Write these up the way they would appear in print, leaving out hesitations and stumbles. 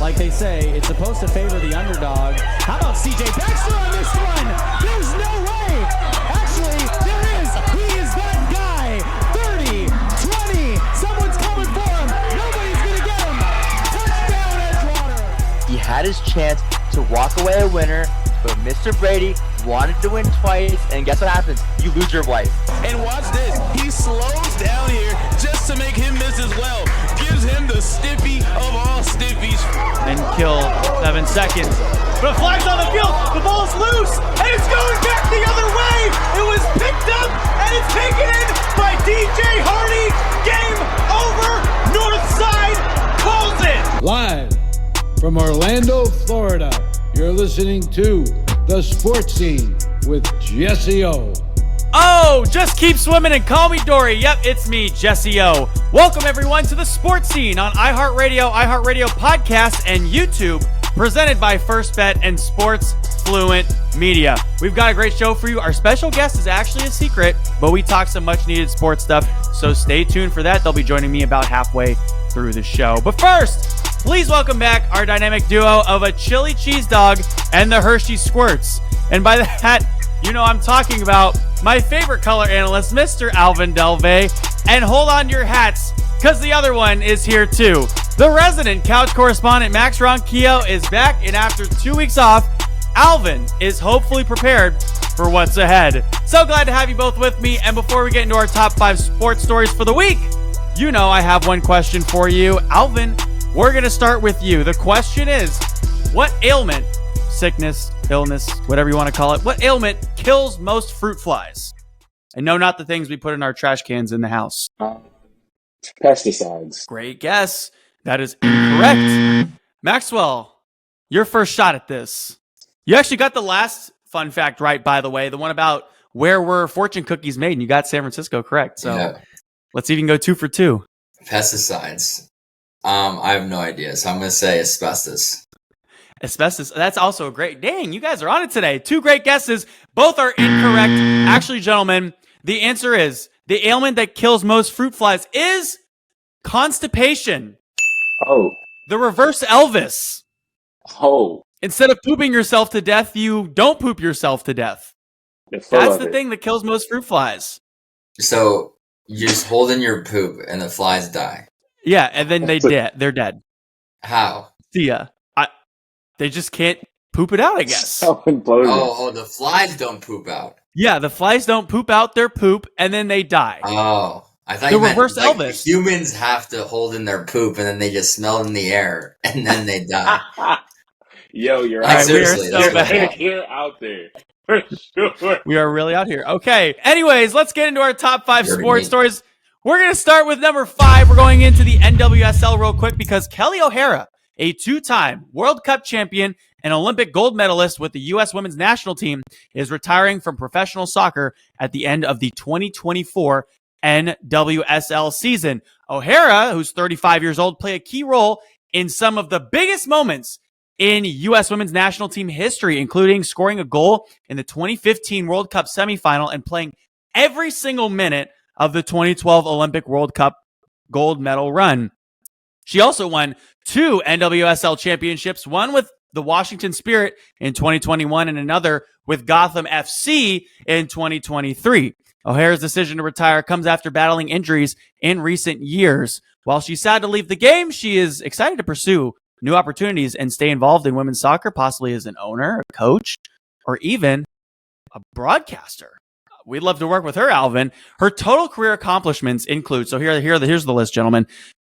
like they say, it's supposed to favor the underdog. How about CJ Baxter on this one? There's no way. Actually, there is. He is that guy. 30, 20. Someone's coming for him. Nobody's going to get him. Touchdown, Edgewater. He had his chance to walk away a winner, but Mr. Brady wanted to win twice, and guess what happens? You lose your wife. And watch this. He slows down here just to make him miss as well. Gives him the stiffy of all stiffies. And kill 7 seconds. But a flag's on the field. The ball's loose. And it's going back the other way. It was picked up and it's taken in by DJ Hardy. Game over. Northside calls it. Live from Orlando, Florida, you're listening to The Sports Scene with Jesse Ough. Oh, just keep swimming and call me Dory. Yep, it's me, Jesse Ough. Welcome, everyone, to The Sports Scene on iHeartRadio, iHeartRadio Podcasts, and YouTube, presented by First Bet and Sports Fluent Media. We've got a great show for you. Our special guest is actually a secret, but we talk some much-needed sports stuff, so stay tuned for that. They'll be joining me about halfway through the show. But first, please welcome back our dynamic duo of a chili cheese dog and the Hershey Squirts. And by that, you know I'm talking about my favorite color analyst, Mr. Alvin Delvey. And hold on to your hats, because the other one is here too. The resident couch correspondent, Max Ronquillo, is back, and after 2 weeks off, Alvin is hopefully prepared for what's ahead. So glad to have you both with me. And before we get into our top 5 sports stories for the week, you know I have one question for you. Alvin, we're going to start with you. The question is, what ailment, sickness, illness, whatever you want to call it, what ailment kills most fruit flies? And no, not the things we put in our trash cans in the house. Pesticides. Great guess. That is incorrect. Maxwell, your first shot at this. You actually got the last fun fact right, by the way, the one about where were fortune cookies made, and you got San Francisco correct. So Let's see if you can go 2 for 2. Pesticides. I have no idea, so I'm going to say asbestos. Asbestos. That's also a great. Dang, you guys are on it today. 2 great guesses. Both are incorrect. Actually, gentlemen, the answer is the ailment that kills most fruit flies is constipation. Oh. The reverse Elvis. Oh. Instead of pooping yourself to death, you don't poop yourself to death. That's the thing that kills most fruit flies. So you just hold in your poop and the flies die. Yeah, and then they're dead. How? See ya. They just can't poop it out, I guess. Oh, the flies don't poop out. Yeah, the flies don't poop out their poop, and then they die. Oh, I thought the you meant reverse like Elvis. Humans have to hold in their poop, and then they just smell it in the air, and then they die. Yo, you're like, out. Seriously, You're out there. For sure. We are really out here. Okay. Anyways, let's get into our top 5 sports stories. We're going to start with number 5. We're going into the NWSL real quick because Kelly O'Hara, a 2-time World Cup champion and Olympic gold medalist with the U.S. women's national team, is retiring from professional soccer at the end of the 2024 NWSL season. O'Hara, who's 35 years old, played a key role in some of the biggest moments in U.S. women's national team history, including scoring a goal in the 2015 World Cup semifinal and playing every single minute of the 2012 Olympic World Cup gold medal run. She also won 2 NWSL championships, one with the Washington Spirit in 2021 and another with Gotham FC in 2023. O'Hara's decision to retire comes after battling injuries in recent years. While she's sad to leave the game, she is excited to pursue new opportunities and stay involved in women's soccer, possibly as an owner, a coach, or even a broadcaster. We'd love to work with her, Alvin. Her total career accomplishments include, so here's the list, gentlemen.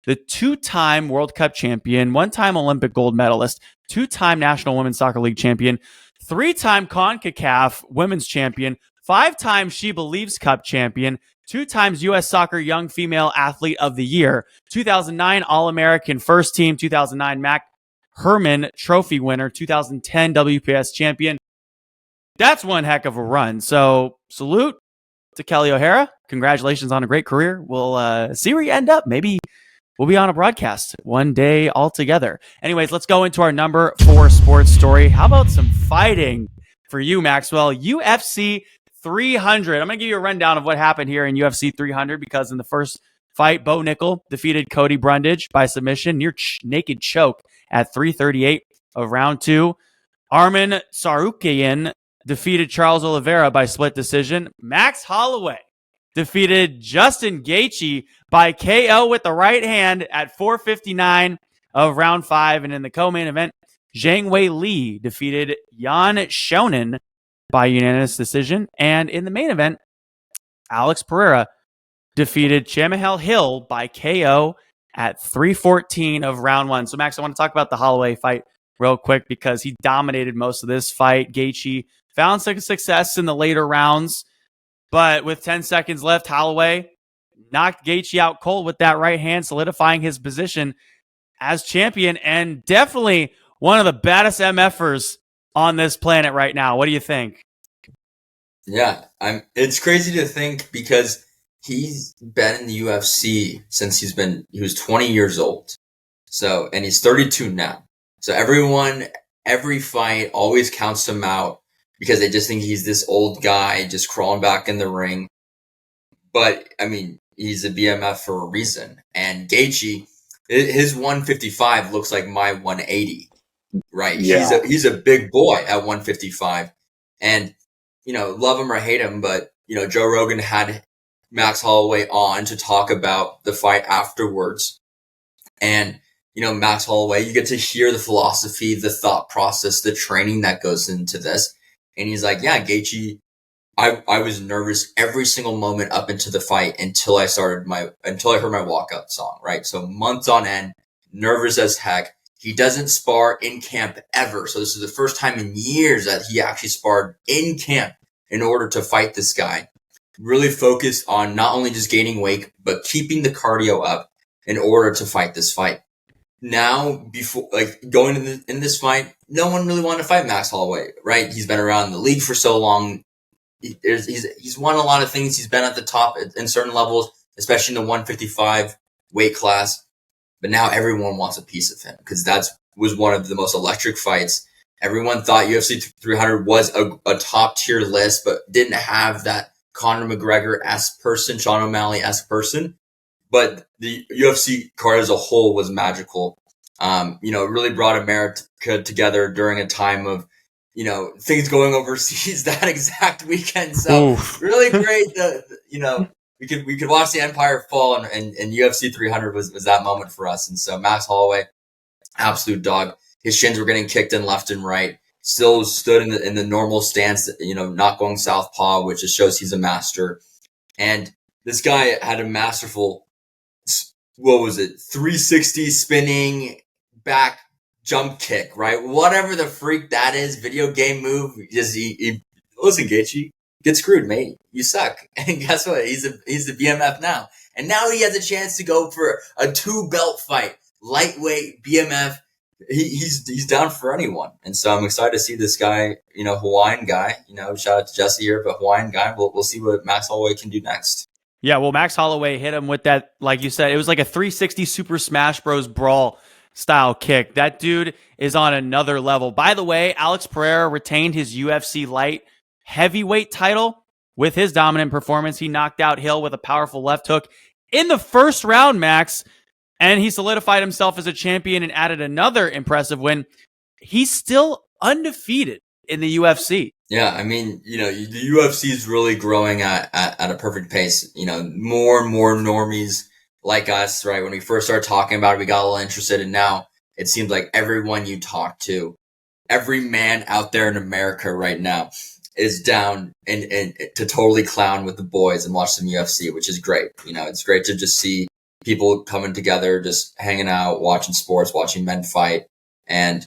The 2-time World Cup champion, 1-time Olympic gold medalist, 2-time National Women's Soccer League champion, 3-time CONCACAF women's champion, 5-time She Believes Cup champion, 2 times U.S. Soccer Young Female Athlete of the Year, 2009 All-American First Team, 2009 Mac Herman Trophy winner, 2010 WPS champion. That's one heck of a run. So salute to Kelly O'Hara. Congratulations on a great career. We'll see where you end up. Maybe we'll be on a broadcast one day all together. Anyways, let's go into our number 4 sports story. How about some fighting for you, Maxwell? UFC 300. I'm going to give you a rundown of what happened here in UFC 300 because in the first fight, Bo Nickel defeated Cody Brundage by submission, near naked choke at 3:38 of round 2. Arman Tsarukyan defeated Charles Oliveira by split decision. Max Holloway defeated Justin Gaethje by KO with the right hand at 4:59 of round 5. And in the co-main event, Zhang Wei Li defeated Yan Shonen by unanimous decision. And in the main event, Alex Pereira defeated Jamahal Hill by KO at 3:14 of round 1. So, Max, I want to talk about the Holloway fight real quick because he dominated most of this fight. Gaethje found some success in the later rounds, but with 10 seconds left, Holloway knocked Gaethje out cold with that right hand, solidifying his position as champion, and definitely one of the baddest MFers on this planet right now. What do you think? Yeah, it's crazy to think because he's been in the UFC since he was 20 years old. So, and he's 32 now. So every fight always counts him out because they just think he's this old guy just crawling back in the ring. But I mean, he's a BMF for a reason. And Gaethje, his 155 looks like my 180, right? Yeah. He's a big boy at 155. And, love him or hate him, but, Joe Rogan had Max Holloway on to talk about the fight afterwards. And, Max Holloway, you get to hear the philosophy, the thought process, the training that goes into this. And he's like, yeah, Gaethje, I was nervous every single moment up into the fight until I heard my walkout song, right? So months on end, nervous as heck. He doesn't spar in camp ever. So this is the first time in years that he actually sparred in camp in order to fight this guy. Really focused on not only just gaining weight, but keeping the cardio up in order to fight this fight. Now, before going in this fight, no one really wanted to fight Max Holloway, right? He's been around the league for so long. He's won a lot of things. He's been at the top in certain levels, especially in the 155 weight class. But now everyone wants a piece of him because that was one of the most electric fights. Everyone thought UFC 300 was a top tier list, but didn't have that Conor McGregor-esque person, Sean O'Malley-esque person. But the UFC card as a whole was magical. Really brought America together during a time of, things going overseas that exact weekend. So really great. We could watch the empire fall and UFC 300 was that moment for us. And so Max Holloway, absolute dog. His shins were getting kicked in left and right. Still stood in the normal stance, not going southpaw, which just shows he's a master. And this guy had a masterful, 360 spinning back jump kick, right? Whatever the freak that is, video game move. Listen, Gaethje, get screwed, mate. You suck. And guess what? He's the BMF now. And now he has a chance to go for a 2-belt fight. Lightweight BMF. He's down for anyone. And so I'm excited to see this guy, Hawaiian guy, shout out to Jesse here, but Hawaiian guy. We'll see what Max Holloway can do next. Yeah, well, Max Holloway hit him with that, like you said, it was like a 360 Super Smash Bros. Brawl style kick. That dude is on another level. By the way, Alex Pereira retained his UFC light heavyweight title with his dominant performance. He knocked out Hill with a powerful left hook in the first round, Max, and he solidified himself as a champion and added another impressive win. He's still undefeated in the UFC. Yeah, I mean, the UFC is really growing at a perfect pace. More and more normies like us, right? When we first started talking about it, we got a little interested, and now it seems like everyone you talk to, every man out there in America right now is down and to totally clown with the boys and watch some UFC, which is great. It's great to just see people coming together, just hanging out, watching sports, watching men fight. And,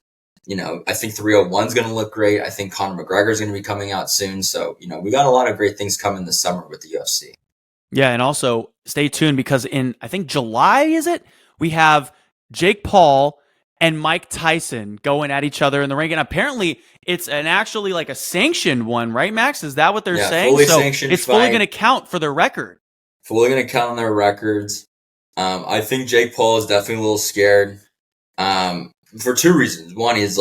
I think 301 is going to look great. I think Conor McGregor is going to be coming out soon. So, we got a lot of great things coming this summer with the UFC. Yeah, and also stay tuned because in, I think July, is it? We have Jake Paul and Mike Tyson going at each other in the ring. And apparently it's actually like a sanctioned one, right, Max? Is that what they're saying? Fully so sanctioned it's fight. Fully going to count for their record. Fully going to count on their records. I think Jake Paul is definitely a little scared for two reasons. One is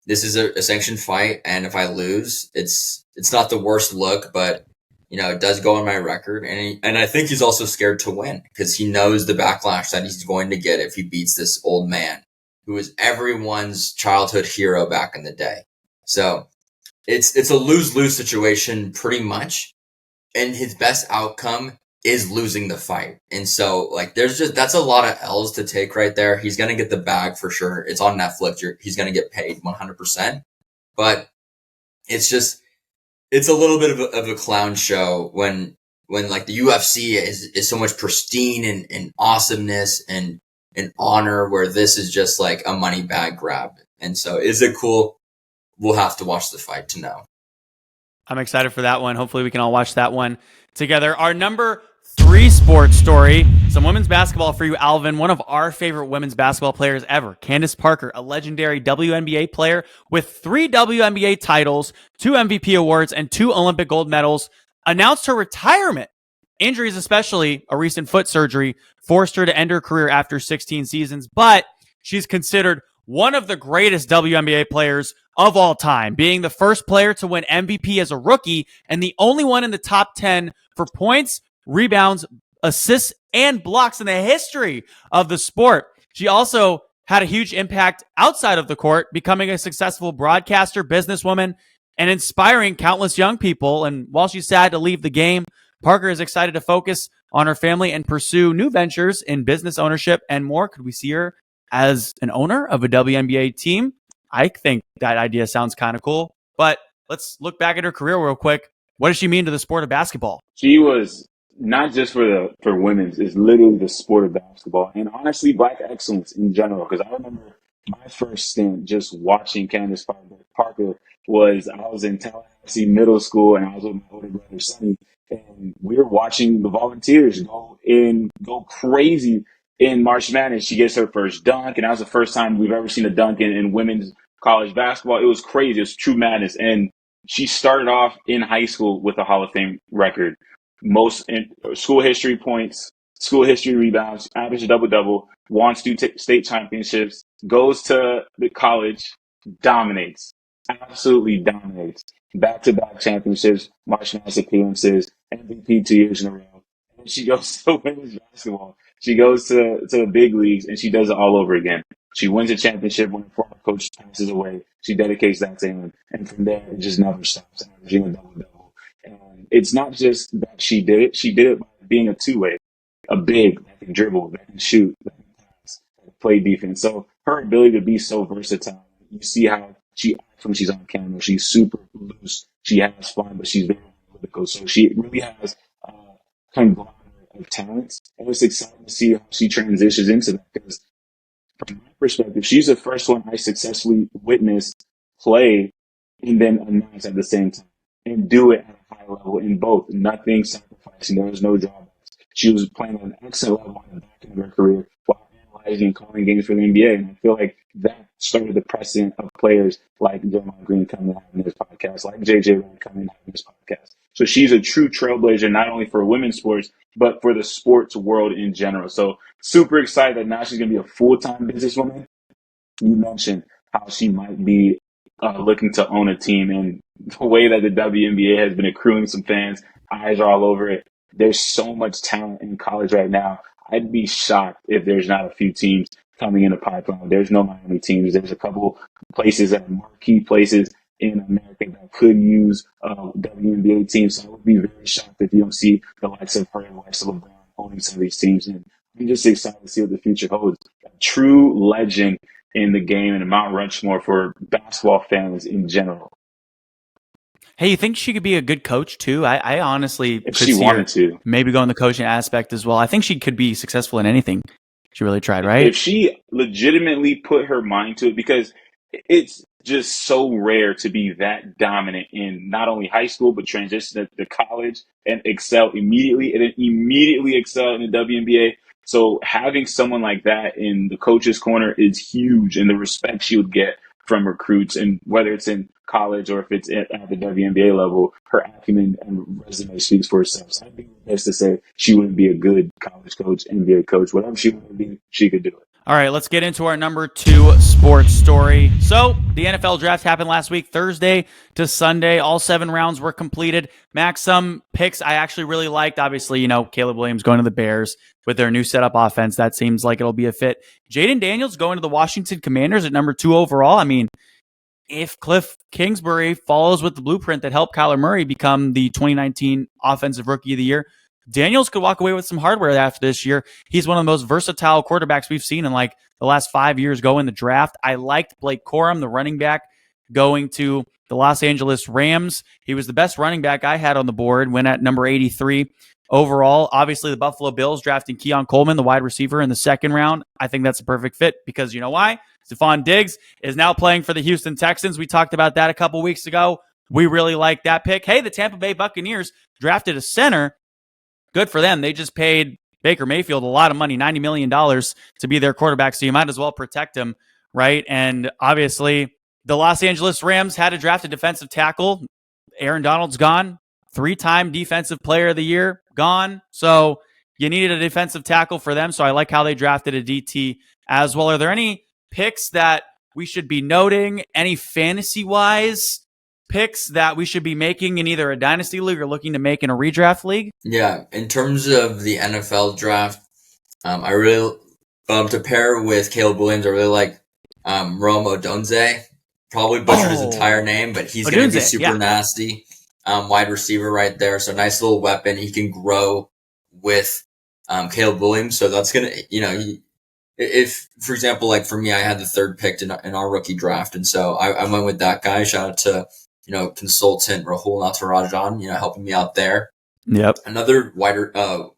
this is a sanctioned fight, and if I lose, it's not the worst look, but it does go on my record, and I think he's also scared to win because he knows the backlash that he's going to get if he beats this old man. who was everyone's childhood hero back in the day. So it's a lose-lose situation pretty much. And his best outcome is losing the fight. And so like that's a lot of L's to take right there. He's going to get the bag for sure. It's on Netflix. He's going to get paid 100%. But it's a little bit of a clown show when like the UFC is so much pristine and awesomeness and honor, where this is just like a money bag grab. And so is it cool? We'll have to watch the fight to know. I'm excited for that one. Hopefully we can all watch that one together. Our number 3 sports story, some women's basketball for you, Alvin. One of our favorite women's basketball players ever, Candace Parker, a legendary WNBA player with 3 WNBA titles, 2 MVP awards, and 2 Olympic gold medals, announced her retirement. Injuries, especially a recent foot surgery, forced her to end her career after 16 seasons, but she's considered one of the greatest WNBA players of all time, being the first player to win MVP as a rookie and the only one in the top 10 for points, rebounds, assists, and blocks in the history of the sport. She also had a huge impact outside of the court, becoming a successful broadcaster, businesswoman, and inspiring countless young people. And while she's sad to leave the game, Parker is excited to focus on her family and pursue new ventures in business ownership and more. Could we see her as an owner of a WNBA team? I think that idea sounds kind of cool. But let's look back at her career real quick. What does she mean to the sport of basketball? She was not just for women's, it's literally the sport of basketball, and honestly, Black excellence in general. Because I remember my first stint just watching Candace Parker was I was in Tallahassee Middle School, and I was with my older brother Sonny, and we were watching the Volunteers go crazy in March Madness. She gets her first dunk, and that was the first time we've ever seen a dunk in women's college basketball. It was crazy. It was true madness. And she started off in high school with a Hall of Fame record. Most in school history points, school history rebounds, average double-double, won state championships, goes to the college, dominates, absolutely dominates. Back-to-back championships, March Madness appearances, MVP 2 years in a row. And she goes to women's basketball. She goes to the big leagues, and she does it all over again. She wins a championship when her former coach passes away. She dedicates that to him. And from there, it just never stops, averaging a double-double. And it's not just that she did it. She did it by being a two-way, a big that can dribble, that can shoot, that can pass, that can play defense. So her ability to be so versatile, you see how she acts when she's on camera. She's super loose. She has fun, but she's very analytical. So she really has a conglomerate of talents. And it's exciting to see how she transitions into that, because from my perspective, she's the first one I successfully witnessed play and then announce at the same time and do it at a high level in both. Nothing sacrificing. There was no drawbacks. She was playing at an excellent level on the back end of her career while analyzing and calling games for the NBA. And I feel like that started the precedent of players like Draymond Green coming and having this podcast, like JJ Redick coming and having this podcast. So she's a true trailblazer, not only for women's sports, but for the sports world in general. So super excited that now she's going to be a full-time businesswoman. You mentioned how she might be looking to own a team, and the way that the WNBA has been accruing some fans, eyes are all over it. There's so much talent in college right now. I'd be shocked if there's not a few teams coming in the pipeline. There's no Miami teams. There's a couple places that are marquee places in America that could use WNBA teams. So I would be very shocked if you don't see the likes of her and the likes of LeBron owning some of these teams. And I'm just excited to see what the future holds. A true legend in the game and Mount Rushmore for basketball fans in general. Hey, you think she could be a good coach too? I honestly If could she see wanted her to. maybe go in the coaching aspect as well. I think she could be successful in anything. She really tried, right? If she legitimately put her mind to it, because it's just so rare to be that dominant in not only high school, but transition to college and excel immediately, and then immediately excel in the WNBA. So having someone like that in the coach's corner is huge, and the respect she would get from recruits, and whether it's in college or if it's at the WNBA level, her acumen and resume speaks for itself. So I'd be best to say she wouldn't be a good college coach, NBA coach, whatever she would be, she could do it. All right, let's get into our number 2 sports story. So The NFL draft happened last week, Thursday to Sunday. All 7 rounds were completed. Max, some picks I actually really liked. Obviously, Caleb Williams going to the Bears with their new setup offense. That seems like it'll be a fit. Jaden Daniels going to the Washington Commanders at number 2 overall. I mean, if Cliff Kingsbury follows with the blueprint that helped Kyler Murray become the 2019 Offensive Rookie of the Year, Daniels could walk away with some hardware after this year. He's one of the most versatile quarterbacks we've seen in like the last 5 years go in the draft. I liked Blake Corum, the running back, going to the Los Angeles Rams. He was the best running back I had on the board, went at number 83 overall. Obviously, the Buffalo Bills drafting Keon Coleman, the wide receiver, in the 2nd round. I think that's a perfect fit because you know why? Stephon Diggs is now playing for the Houston Texans. We talked about that a couple weeks ago. We really like that pick. Hey, the Tampa Bay Buccaneers drafted a center. Good for them. They just paid Baker Mayfield a lot of money, $90 million to be their quarterback, so you might as well protect him, right? And obviously, the Los Angeles Rams had to draft a defensive tackle. Aaron Donald's gone. 3-time Defensive Player of the Year, gone. So you needed a defensive tackle for them, so I like how they drafted a DT as well. Are there any picks that we should be noting? Any fantasy-wise picks that we should be making in either a dynasty league or looking to make in a redraft league? Yeah, in terms of the NFL draft, I really to pair with Caleb Williams, I really like Rome Odunze. Probably butchered his entire name, but he's going to be super nasty. Wide receiver right there, so nice little weapon. He can grow with Caleb Williams, so that's going to, if, for example, like for me, I had the 3rd pick in our rookie draft, and so I went with that guy. Shout out to consultant Rahul Natarajan, helping me out there. Yep. Another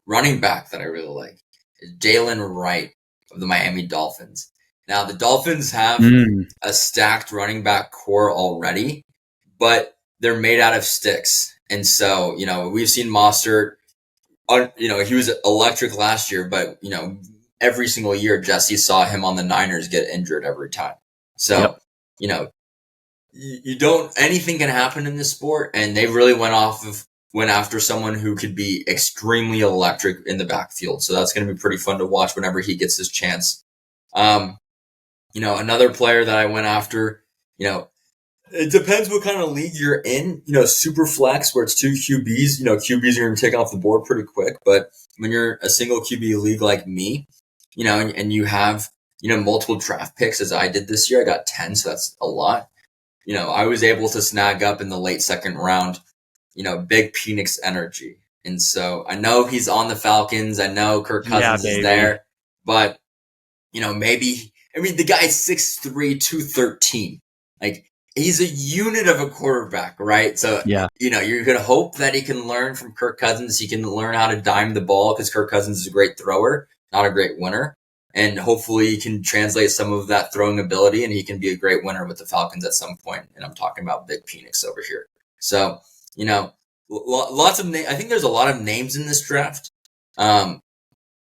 running back that I really like is Jalen Wright of the Miami Dolphins. Now, the Dolphins have a stacked running back core already, but they're made out of sticks. And so, we've seen Mostert, he was electric last year, but, every single year, Jesse saw him on the Niners get injured every time. So, anything can happen in this sport, and they really went after someone who could be extremely electric in the backfield. So that's going to be pretty fun to watch whenever he gets his chance. Another player that I went after, it depends what kind of league you're in, super flex where it's 2 QBs, QBs are going to take off the board pretty quick. But when you're a single QB league like me, and you have, multiple draft picks as I did this year, I got 10. So that's a lot. I was able to snag up in the late 2nd round, big Phoenix energy. And so I know he's on the Falcons. I know Kirk Cousins is there, but, the guy's 6'3", 213. Like, he's a unit of a quarterback, right? So, you're going to hope that he can learn from Kirk Cousins. He can learn how to dime the ball because Kirk Cousins is a great thrower, not a great winner. And hopefully he can translate some of that throwing ability and he can be a great winner with the Falcons at some point. And I'm talking about Big Phoenix over here. So, lots of I think there's a lot of names in this draft.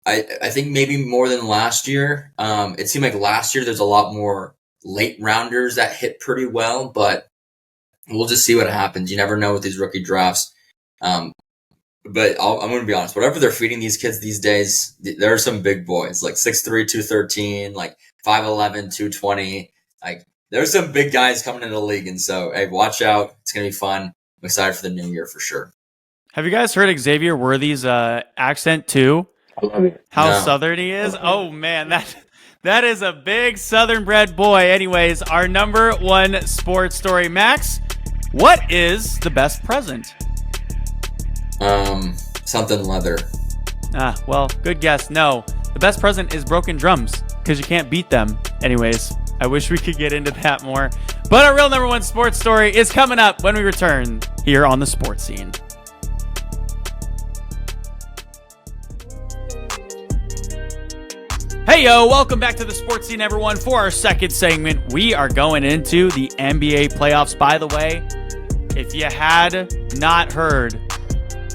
I think maybe more than last year. It seemed like last year there's a lot more late rounders that hit pretty well, but we'll just see what happens. You never know with these rookie drafts. But I'm going to be honest, whatever they're feeding these kids these days, there are some big boys, like 6'3", 213, like 5'11", 220. Like, there's some big guys coming into the league. And so, hey, watch out. It's going to be fun. I'm excited for the new year for sure. Have you guys heard Xavier Worthy's accent too? I love it. How Southern he is? Oh, man, that is a big Southern-bred boy. Anyways, our number 1 sports story. Max, what is the best present? Something leather. Well, good guess. No, the best present is broken drums because you can't beat them. Anyways, I wish we could get into that more. But our real number 1 sports story is coming up when we return here on the Sports Scene. Hey, yo, welcome back to the Sports Scene, everyone. For our 2nd segment, we are going into the NBA playoffs. By the way, if you had not heard,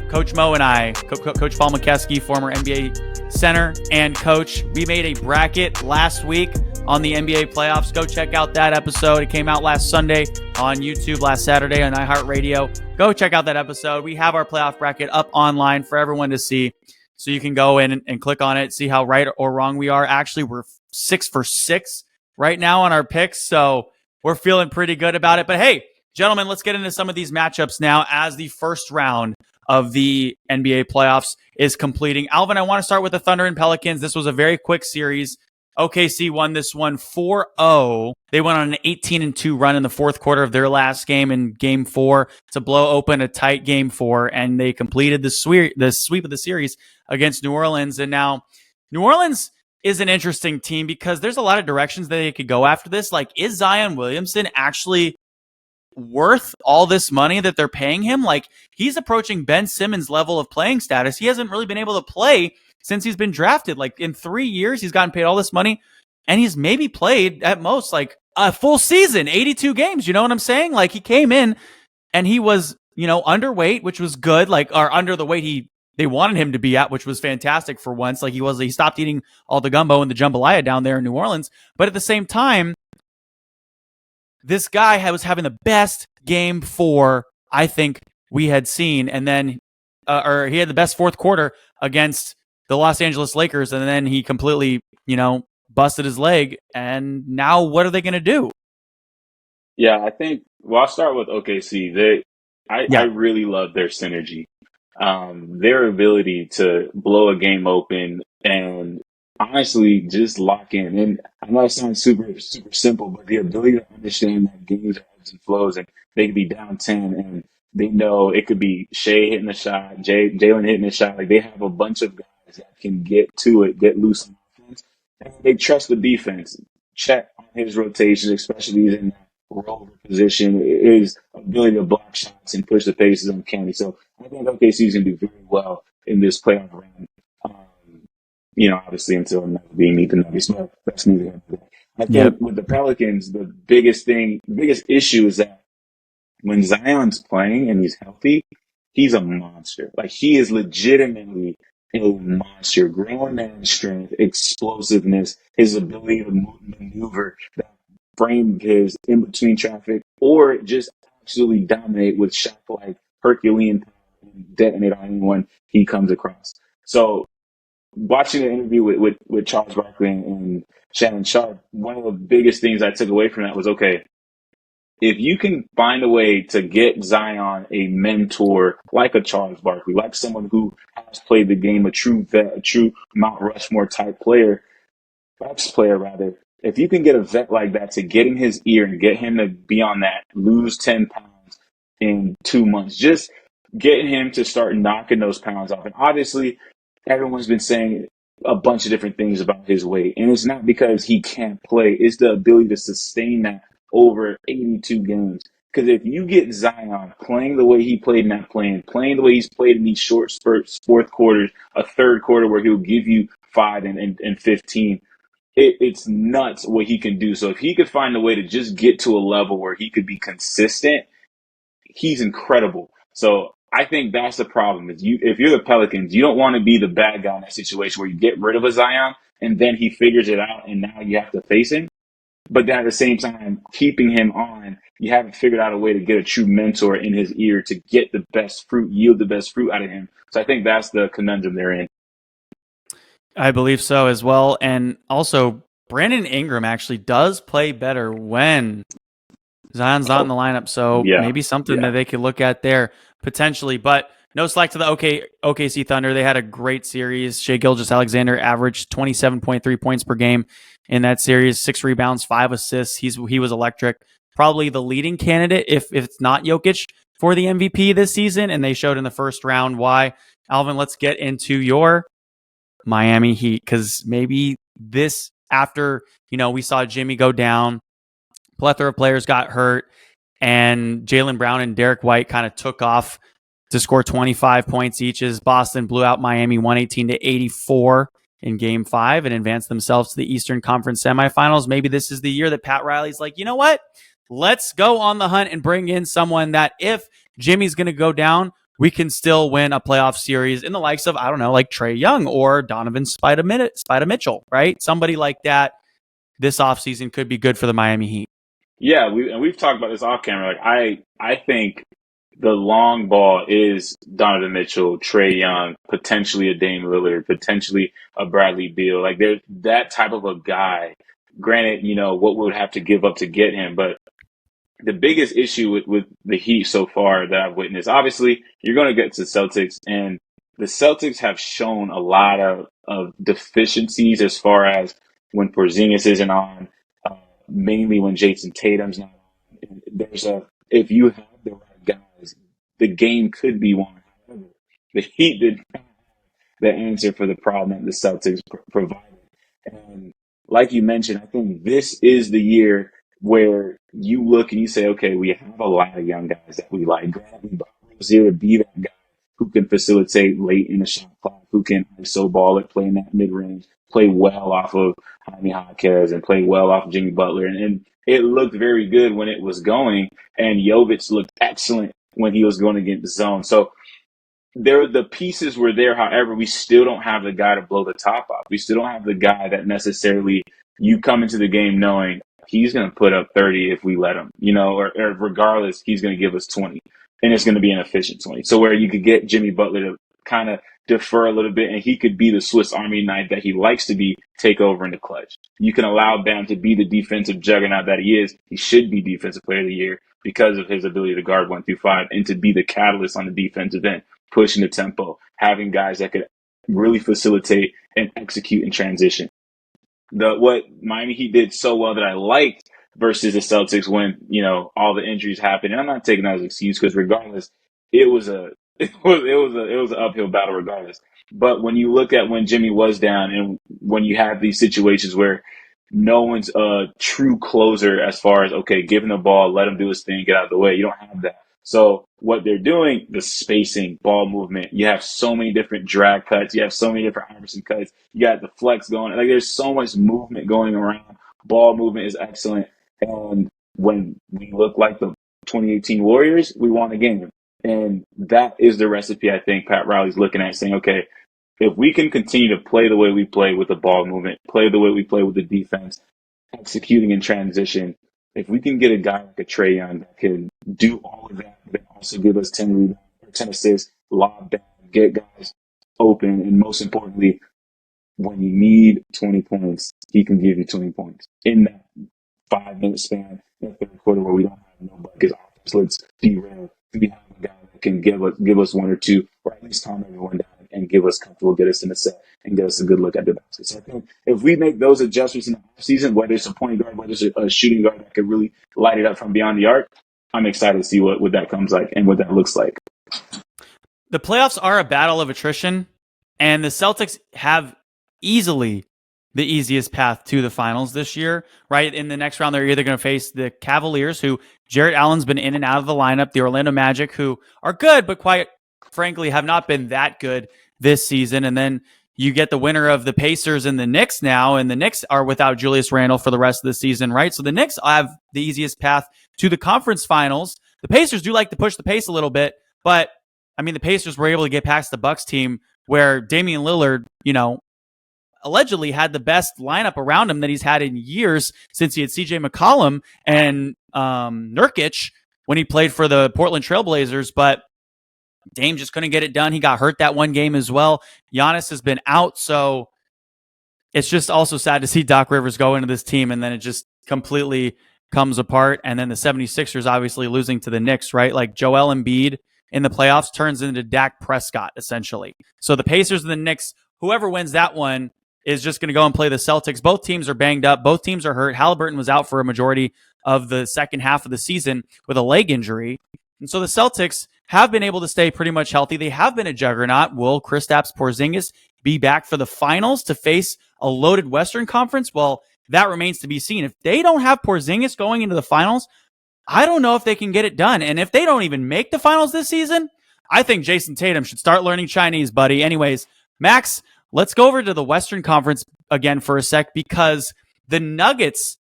Coach Mo and I, Coach Paul Mokeski, former NBA center and coach, we made a bracket last week on the NBA playoffs. Go check out that episode. It came out last Sunday on YouTube, last Saturday on iHeartRadio. Go check out that episode. We have our playoff bracket up online for everyone to see. So you can go in and click on it, see how right or wrong we are. Actually, we're 6 for 6 right now on our picks. So we're feeling pretty good about it. But hey, gentlemen, let's get into some of these matchups now as the first round of the NBA playoffs is completing. Alvin, I want to start with the Thunder and Pelicans. This was a very quick series. OKC won this one 4-0. They went on an 18-2 run in the fourth quarter of their last game in Game 4 to blow open a tight Game 4, and they completed the sweep of the series against New Orleans. And now New Orleans is an interesting team because there's a lot of directions that they could go after this. Like, is Zion Williamson actually worth all this money that they're paying him? Like, he's approaching Ben Simmons' level of playing status. He hasn't really been able to play since he's been drafted. Like, in 3 years, he's gotten paid all this money, and he's maybe played at most like a full season, 82 games. You know what I'm saying? Like, he came in and he was, underweight, which was good, like, or under the weight they wanted him to be at, which was fantastic for once. Like, he stopped eating all the gumbo and the jambalaya down there in New Orleans. But at the same time, this guy was having the best Game 4 I think we had seen, and then, or he had the best fourth quarter against the Los Angeles Lakers, and then he completely, busted his leg. And now, what are they going to do? Yeah, I think. Well, I'll start with OKC. I really love their synergy. Their ability to blow a game open and honestly just lock in. And I know it sounds super, super simple, but the ability to understand that games are ebbs and flows, and they could be down 10 and they know it could be Shea hitting the shot, Jalen hitting the shot. Like, they have a bunch of guys that can get to it, get loose on offense. And they trust the defense. Check on his rotations, especially in that rover position, his ability to block shots and push the pace is uncanny. So I think OKC is going to do very well in this playoff round. Obviously until they meet the Nuggets, but that's neither here nor there. I think with the Pelicans, the biggest issue is that when Zion's playing and he's healthy, he's a monster. Like, he is legitimately a monster. Grown man strength, explosiveness, his ability to maneuver that frame his in between traffic, or just absolutely dominate with shot like Herculean power and detonate on anyone he comes across. So, watching the interview with Charles Barkley and Shannon Sharp, one of the biggest things I took away from that was, okay, if you can find a way to get Zion a mentor like a Charles Barkley, like someone who has played the game, a true vet, a true Mount Rushmore type player, ex-player rather, if you can get a vet like that to get in his ear and get him to be on that lose 10 pounds in 2 months, just getting him to start knocking those pounds off. And obviously, everyone's been saying a bunch of different things about his weight. And it's not because he can't play. It's the ability to sustain that over 82 games. Because if you get Zion playing the way he played in that playing the way he's played in these short spurts, fourth quarters, a third quarter where he'll give you 5 and 15, it's nuts what he can do. So if he could find a way to just get to a level where he could be consistent, he's incredible. So I think that's the problem. Is if you're the Pelicans, you don't want to be the bad guy in that situation where you get rid of a Zion and then he figures it out and now you have to face him. But then at the same time, keeping him on, you haven't figured out a way to get a true mentor in his ear to get the best fruit, yield the best fruit out of him. So I think that's the conundrum they're in. I believe so as well. And also, Brandon Ingram actually does play better when Zion's not in the lineup. So maybe something that they could look at there potentially. But no slack to the OKC Thunder. They had a great series. Shai Gilgeous-Alexander averaged 27.3 points per game in that series, 6 rebounds, 5 assists. He was electric. Probably the leading candidate, if it's not Jokic, for the MVP this season. And they showed in the first round why. Alvin, let's get into your Miami Heat, because maybe this, after we saw Jimmy go down, plethora of players got hurt, and Jaylen Brown and Derek White kind of took off to score 25 points each as Boston blew out Miami 118-84 in Game 5 and advanced themselves to the Eastern Conference semifinals. Maybe this is the year that Pat Riley's like, you know what? Let's go on the hunt and bring in someone that if Jimmy's going to go down, we can still win a playoff series in the likes of, I don't know, like Trae Young or Donovan Spida Mitchell, right? Somebody like that this offseason could be good for the Miami Heat. Yeah, we've talked about this off camera. Like, I think the long ball is Donovan Mitchell, Trae Young, potentially a Dame Lillard, potentially a Bradley Beal. Like, they're that type of a guy. Granted, what we would have to give up to get him, but the biggest issue with the Heat so far that I've witnessed, obviously, you're going to get to the Celtics, and the Celtics have shown a lot of deficiencies as far as when Porzingis isn't on, mainly when Jason Tatum's not on. If you have the right guys, the game could be won. The Heat did not have the answer for the problem that the Celtics provided. And like you mentioned, I think this is the year where you look and you say, okay, we have a lot of young guys that we like. Grant was here to be that guy who can facilitate late in the shot clock, who can ISO ball it, play in that mid range, play well off of Jaime Jaquez and play well off of Jimmy Butler. And it looked very good when it was going, and Jovic looked excellent when he was going against the zone. So the pieces were there. However, we still don't have the guy to blow the top off. We still don't have the guy that necessarily you come into the game knowing he's going to put up 30 if we let him, or regardless, he's going to give us 20, and it's going to be an efficient 20. So where you could get Jimmy Butler to kind of defer a little bit, and he could be the Swiss Army knife that he likes to be, take over in the clutch. You can allow Bam to be the defensive juggernaut that he is. He should be Defensive Player of the Year because of his ability to guard 1 through 5 and to be the catalyst on the defensive end, pushing the tempo, having guys that could really facilitate and execute in transition. What Miami Heat did so well that I liked versus the Celtics when, all the injuries happened, and I'm not taking that as an excuse because regardless, it was an uphill battle regardless. But when you look at when Jimmy was down and when you have these situations where no one's a true closer as far as, okay, give him the ball, let him do his thing, get out of the way. You don't have that. So what they're doing, the spacing, ball movement, you have so many different drag cuts. You have so many different Iverson cuts. You got the flex going. Like there's so much movement going around. Ball movement is excellent. And when we look like the 2018 Warriors, we won the game. And that is the recipe I think Pat Riley's looking at, saying, okay, if we can continue to play the way we play with the ball movement, play the way we play with the defense, executing in transition, if we can get a guy like a Trae Young that can do all of that, but also give us 10 rebounds or 10 assists, lob down, get guys open, and most importantly, when you need 20 points, he can give you 20 points in that 5-minute span in the third quarter where we don't have no buckets. Let's be real. We have a guy that can give us 1 or 2, or at least calm everyone down and give us comfortable, get us in the set, and get us a good look at the basket. So I think if we make those adjustments in the offseason, whether it's a point guard, whether it's a shooting guard that could really light it up from beyond the arc, I'm excited to see what that comes like and what that looks like. The playoffs are a battle of attrition, and the Celtics have easily the easiest path to the finals this year, right? In the next round, they're either going to face the Cavaliers, who Jarrett Allen's been in and out of the lineup, the Orlando Magic, who are good, but quite frankly have not been that good this season. And then you get the winner of the Pacers and the Knicks now, and the Knicks are without Julius Randle for the rest of the season, right? So the Knicks have the easiest path to the conference finals. The Pacers do like to push the pace a little bit, but I mean, the Pacers were able to get past the Bucks team where Damian Lillard, allegedly had the best lineup around him that he's had in years since he had CJ McCollum and Nurkic when he played for the Portland Trailblazers, but Dame just couldn't get it done. He got hurt that one game as well. Giannis has been out, so it's just also sad to see Doc Rivers go into this team and then it just completely comes apart. And then the 76ers obviously losing to the Knicks, right? Like Joel Embiid in the playoffs turns into Dak Prescott, essentially. So the Pacers and the Knicks, whoever wins that one is just going to go and play the Celtics. Both teams are banged up. Both teams are hurt. Halliburton was out for a majority of the second half of the season with a leg injury. And so the Celtics have been able to stay pretty much healthy. They have been a juggernaut. Will Kristaps Porzingis be back for the finals to face a loaded Western Conference? Well, that remains to be seen. If they don't have Porzingis going into the finals, I don't know if they can get it done. And if they don't even make the finals this season, I think Jason Tatum should start learning Chinese, buddy. Anyways, Max, let's go over to the Western Conference again for a sec, because the Nuggets,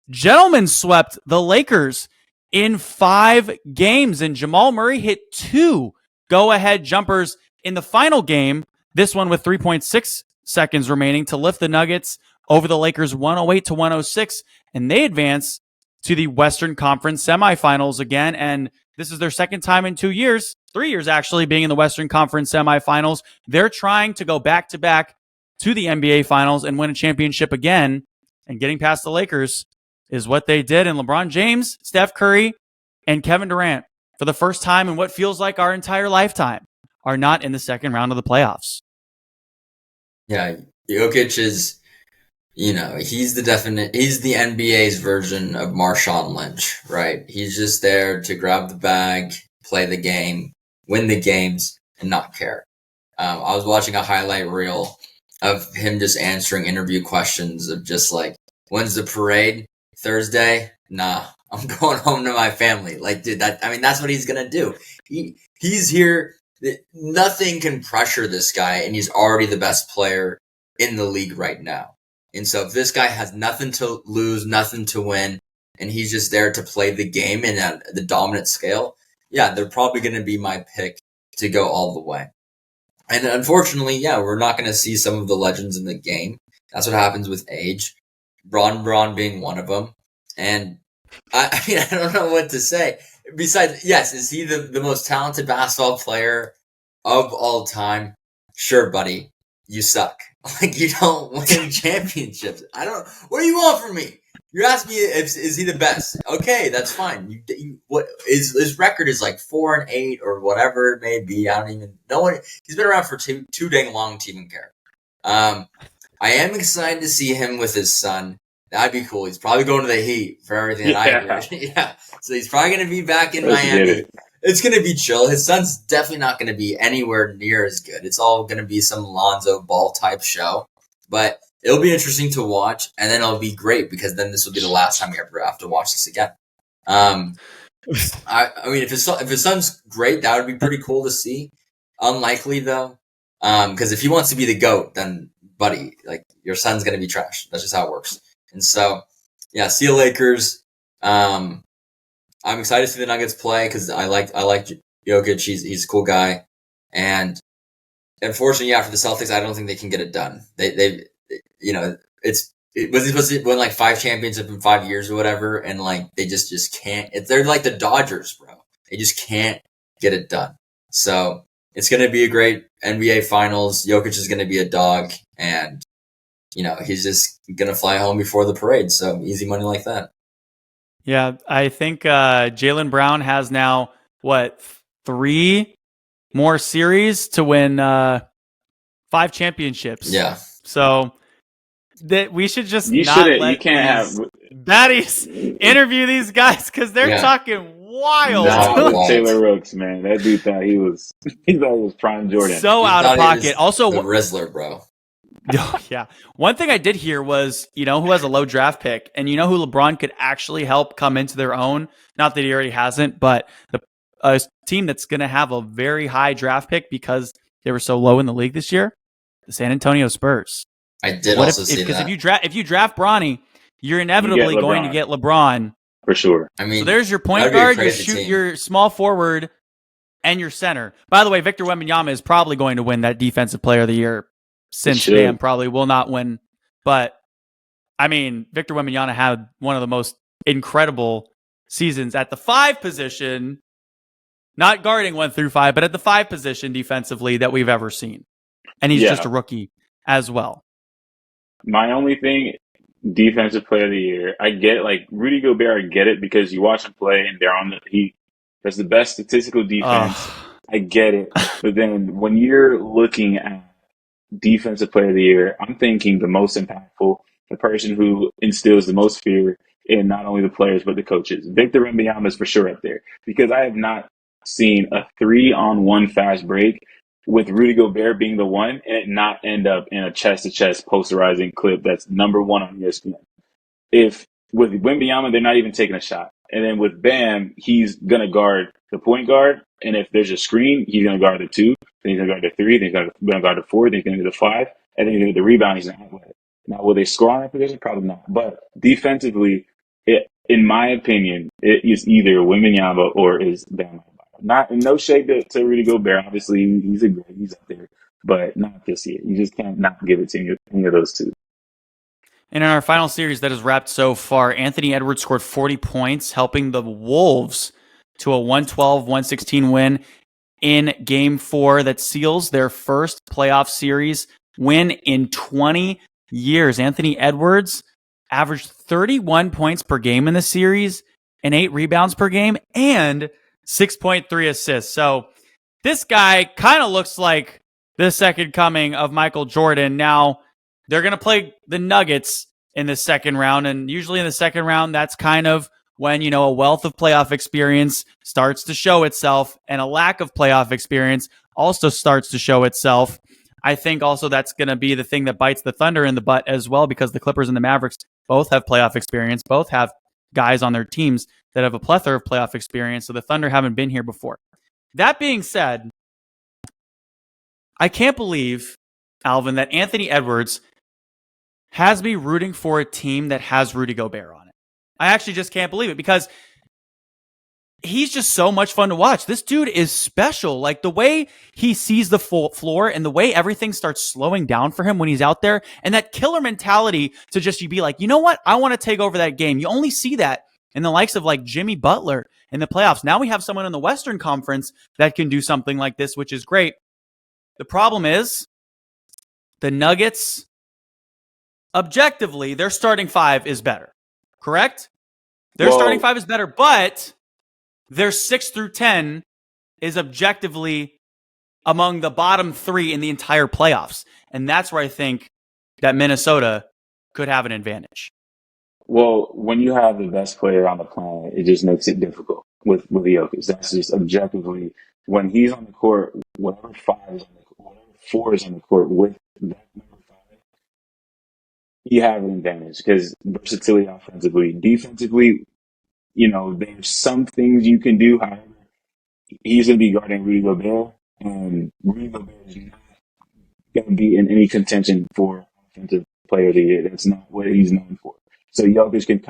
gentlemen, swept the Lakers in 5 games, and Jamal Murray hit 2 go-ahead jumpers in the final game, this one with 3.6 seconds remaining, to lift the Nuggets over the Lakers 108-106, and they advance to the Western Conference semifinals again, and this is their second time in 2 years, 3 years actually, being in the Western Conference semifinals. They're trying to go back-to-back to the NBA Finals and win a championship again, and getting past the Lakers is what they did. And LeBron James, Steph Curry, and Kevin Durant, for the first time in what feels like our entire lifetime, are not in the second round of the playoffs. Yeah, Jokic is, he's the NBA's version of Marshawn Lynch, right? He's just there to grab the bag, play the game, win the games, and not care. I was watching a highlight reel of him just answering interview questions of just like, when's the parade? Thursday? Nah, I'm going home to my family. Like, dude, that's what he's going to do. He's here. Nothing can pressure this guy, and he's already the best player in the league right now. And so if this guy has nothing to lose, nothing to win, and he's just there to play the game and at the dominant scale, yeah, they're probably going to be my pick to go all the way. And unfortunately, yeah, we're not going to see some of the legends in the game. That's what happens with age. Braun being one of them. And I mean, I don't know what to say. Besides, yes, is he the most talented basketball player of all time? Sure, buddy. You suck. Like, you don't win championships. What do you want from me? You're asking me is he the best? Okay, that's fine. What his record is like 4-8 or whatever it may be. I don't even know. He's been around for too dang long to even care. I am excited to see him with his son. That'd be cool. He's probably going to the Heat for everything that I heard. Yeah. So he's probably going to be back in Miami. It's going to be chill. His son's definitely not going to be anywhere near as good. It's all going to be some Lonzo Ball type show. But it'll be interesting to watch, and then it'll be great because then this will be the last time we ever have to watch this again. I mean, if his son's great, that would be pretty cool to see. Unlikely though, because if he wants to be the GOAT, then buddy, like your son's going to be trash. That's just how it works. And so, yeah, see you Lakers. I'm excited to see the Nuggets play because I like Jokic. He's a cool guy, and unfortunately, yeah, for the Celtics, I don't think they can get it done. They was he supposed to win like 5 championships in 5 years or whatever, and like they just can't. They're like the Dodgers, bro. They just can't get it done. So it's going to be a great NBA Finals. Jokic is going to be a dog, and he's just going to fly home before the parade. So easy money like that. Yeah, I think Jaylen Brown has now, 3 more series to win 5 championships. Yeah. So that we should just You can't have baddies interview these guys because they're talking wild. Taylor Rooks, man. That dude thought he was prime Jordan. So out of pocket. Also, the Rizzler, bro. Yeah. One thing I did hear was, who has a low draft pick, and who LeBron could actually help come into their own. Not that he already hasn't, but a team that's going to have a very high draft pick because they were so low in the league this year, the San Antonio Spurs. I did also see that. Because if you draft Bronny, you're inevitably going to get LeBron. For sure. I mean, so there's your point guard, your small forward, and your center. By the way, Victor Wembanyama is probably going to win that Defensive Player of the Year. Since Bam probably will not win. But, I mean, Victor Wembanyama had one of the most incredible seasons at the 5 position, not guarding 1 through 5, but at the 5 position defensively that we've ever seen. And he's just a rookie as well. My only thing, Defensive Player of the Year, I get like Rudy Gobert, I get it because you watch him play and they're on that's the best statistical defense. I get it. But then when you're looking at Defensive Player of the Year, I'm thinking the most impactful, the person who instills the most fear in not only the players but the coaches. Victor Wembanyama is for sure up there because I have not seen a 3-on-1 fast break with Rudy Gobert being the one and it not end up in a chest-to-chest posterizing clip that's number 1 on ESPN. If with Wembanyama, they're not even taking a shot. And then with Bam, he's going to guard the point guard. And if there's a screen, he's going to guard the 2. Then he's going to guard the 3. Then he's going to guard the 4. Then he's going to do the 5. And then he's going to do the rebound. He's going to outlet it. Now, will they score on that position? Probably not. But defensively, in my opinion, it is either Wembanyama or is Bam. No shade to Rudy Gobert. Obviously, he's up there. But not this year. You just can't not give it to any of those 2. And in our final series that has wrapped so far, Anthony Edwards scored 40 points, helping the Wolves to a 112-116 win in Game 4 that seals their first playoff series win in 20 years. Anthony Edwards, averaged 31 points per game in the series and 8 rebounds per game and 6.3 assists. So this guy kind of looks like the second coming of Michael Jordan. Now, they're going to play the Nuggets in the second round, and usually in the second round, that's kind of when, a wealth of playoff experience starts to show itself, and a lack of playoff experience also starts to show itself. I think also that's going to be the thing that bites the Thunder in the butt as well, because the Clippers and the Mavericks both have playoff experience, both have guys on their teams that have a plethora of playoff experience, so the Thunder haven't been here before. That being said, I can't believe, Alvin, that Anthony Edwards has me rooting for a team that has Rudy Gobert on it. I actually just can't believe it, because he's just so much fun to watch. This dude is special. Like, the way he sees the floor and the way everything starts slowing down for him when he's out there, and that killer mentality to just be like, you know what? I want to take over that game. You only see that in the likes of like Jimmy Butler in the playoffs. Now we have someone in the Western Conference that can do something like this, which is great. The problem is the Nuggets, objectively, their starting five is better. Correct? Their starting five is better, but their 6 through 10 is objectively among the bottom 3 in the entire playoffs. And that's where I think that Minnesota could have an advantage. Well, when you have the best player on the planet, it just makes it difficult with Jokic. That's just objectively, when he's on the court, whatever 4 is on the court with that number 5, you have an advantage, because versatility offensively. Defensively, there's some things you can do. However, he's going to be guarding Rudy Gobert, and Rudy Gobert is not going to be in any contention for offensive player of the year. That's not what he's known for. So Jokic can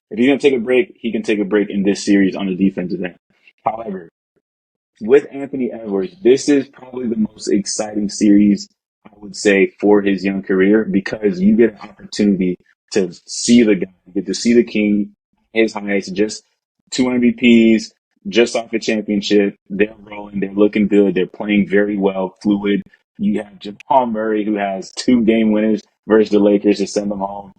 if he's going to take a break, he can take a break in this series on the defensive end. However, with Anthony Edwards, this is probably the most exciting series, I would say, for his young career, because you get an opportunity to see the guy, you get to see the king, his highest, just 2 MVPs, just off a championship. They're rolling, they're looking good, they're playing very well, fluid. You have Jamal Murray, who has 2 game winners versus the Lakers to send them home.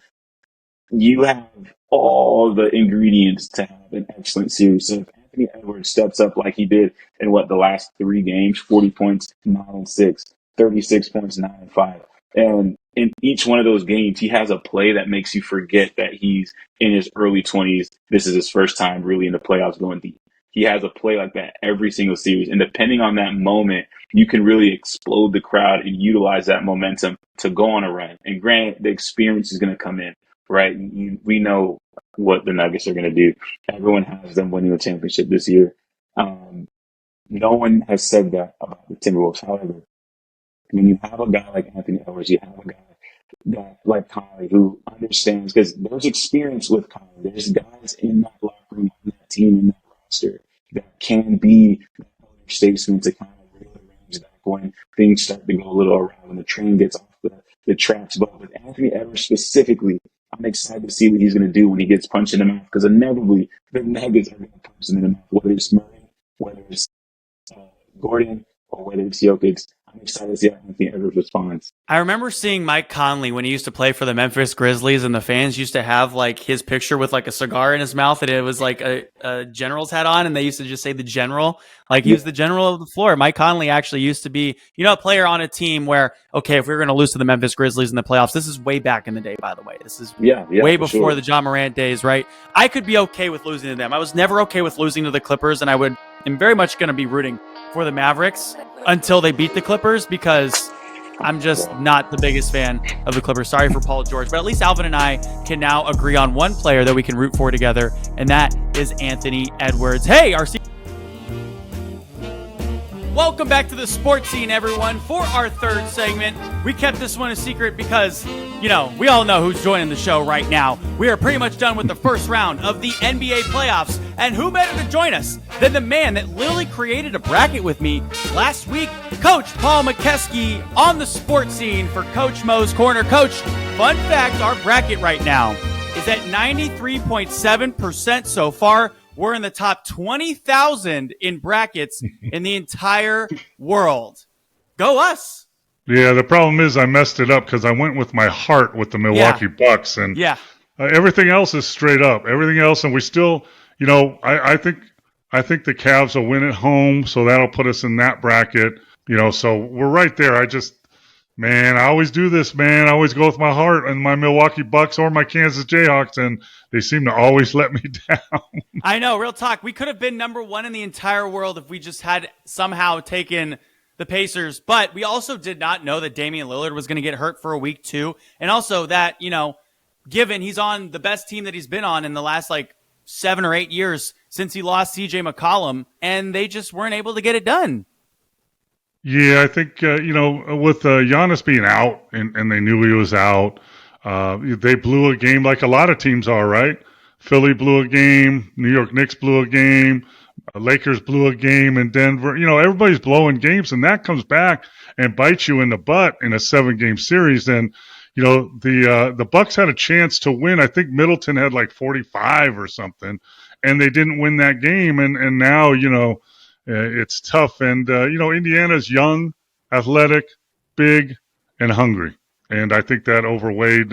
You have all the ingredients to have an excellent series. So if Anthony Edwards steps up like he did in the last 3 games, 40 points, 9-6, 36 points, 9-5. And in each one of those games, he has a play that makes you forget that he's in his early 20s. This is his first time really in the playoffs going deep. He has a play like that every single series. And depending on that moment, you can really explode the crowd and utilize that momentum to go on a run. And granted, the experience is going to come in, right? We know what the Nuggets are going to do. Everyone has them winning a championship this year. No one has said that about the Timberwolves. However, when you have a guy like Anthony Edwards, you have a guy that like Kyrie, who understands, because there's experience with Kyrie. There's guys in that locker room, on that team, in that roster that can be that other statesman to kind of reel the reins back when things start to go a little awry, when the train gets off the tracks. But with Anthony Edwards specifically, I'm excited to see what he's going to do when he gets punched in the mouth, because inevitably the Nuggets are going to punch him in the mouth, whether it's Murray, whether it's Gordon, or whether it's Jokic. I'm excited to see how Anthony Edwards responds. I remember seeing Mike Conley when he used to play for the Memphis Grizzlies, and the fans used to have like his picture with like a cigar in his mouth, and it was like a general's hat on, and they used to just say the general. Like, he was the general of the floor. Mike Conley actually used to be, a player on a team where, okay, if we were going to lose to the Memphis Grizzlies in the playoffs, this is way back in the day, by the way. This is way before the John Morant days, right? I could be okay with losing to them. I was never okay with losing to the Clippers, and am very much going to be rooting for the Mavericks until they beat the Clippers, because I'm just not the biggest fan of the Clippers. Sorry for Paul George, but at least Alvin and I can now agree on one player that we can root for together, and that is Anthony Edwards. Hey, RC. Welcome back to the sports scene, everyone. For our third segment, we kept this one a secret because, we all know who's joining the show right now. We are pretty much done with the first round of the NBA playoffs, and who better to join us than the man that literally created a bracket with me last week, Coach Paul Mokeski, on the sports scene for Coach Mo's Corner. Coach, fun fact, our bracket right now is at 93.7% so far. We're in the top 20,000 in brackets in the entire world. Go us. Yeah, the problem is I messed it up because I went with my heart with the Milwaukee Bucks, and Everything else is straight up. Everything else, and we still, I think the Cavs will win at home, so that'll put us in that bracket. So we're right there. Man, I always do this, man. I always go with my heart and my Milwaukee Bucks or my Kansas Jayhawks, and they seem to always let me down. I know, real talk. We could have been number one in the entire world if we just had somehow taken the Pacers, but we also did not know that Damian Lillard was going to get hurt for a week too. And also that, given he's on the best team that he's been on in the last 7 or 8 years since he lost CJ McCollum, and they just weren't able to get it done. Yeah, I think, with Giannis being out and they knew he was out, they blew a game like a lot of teams are, right? Philly blew a game, New York Knicks blew a game, Lakers blew a game in Denver. Everybody's blowing games, and that comes back and bites you in the butt in a 7-game series. And, the Bucks had a chance to win. I think Middleton had 45 or something, and they didn't win that game. And now, it's tough. And, Indiana's young, athletic, big, and hungry. And I think that overweighed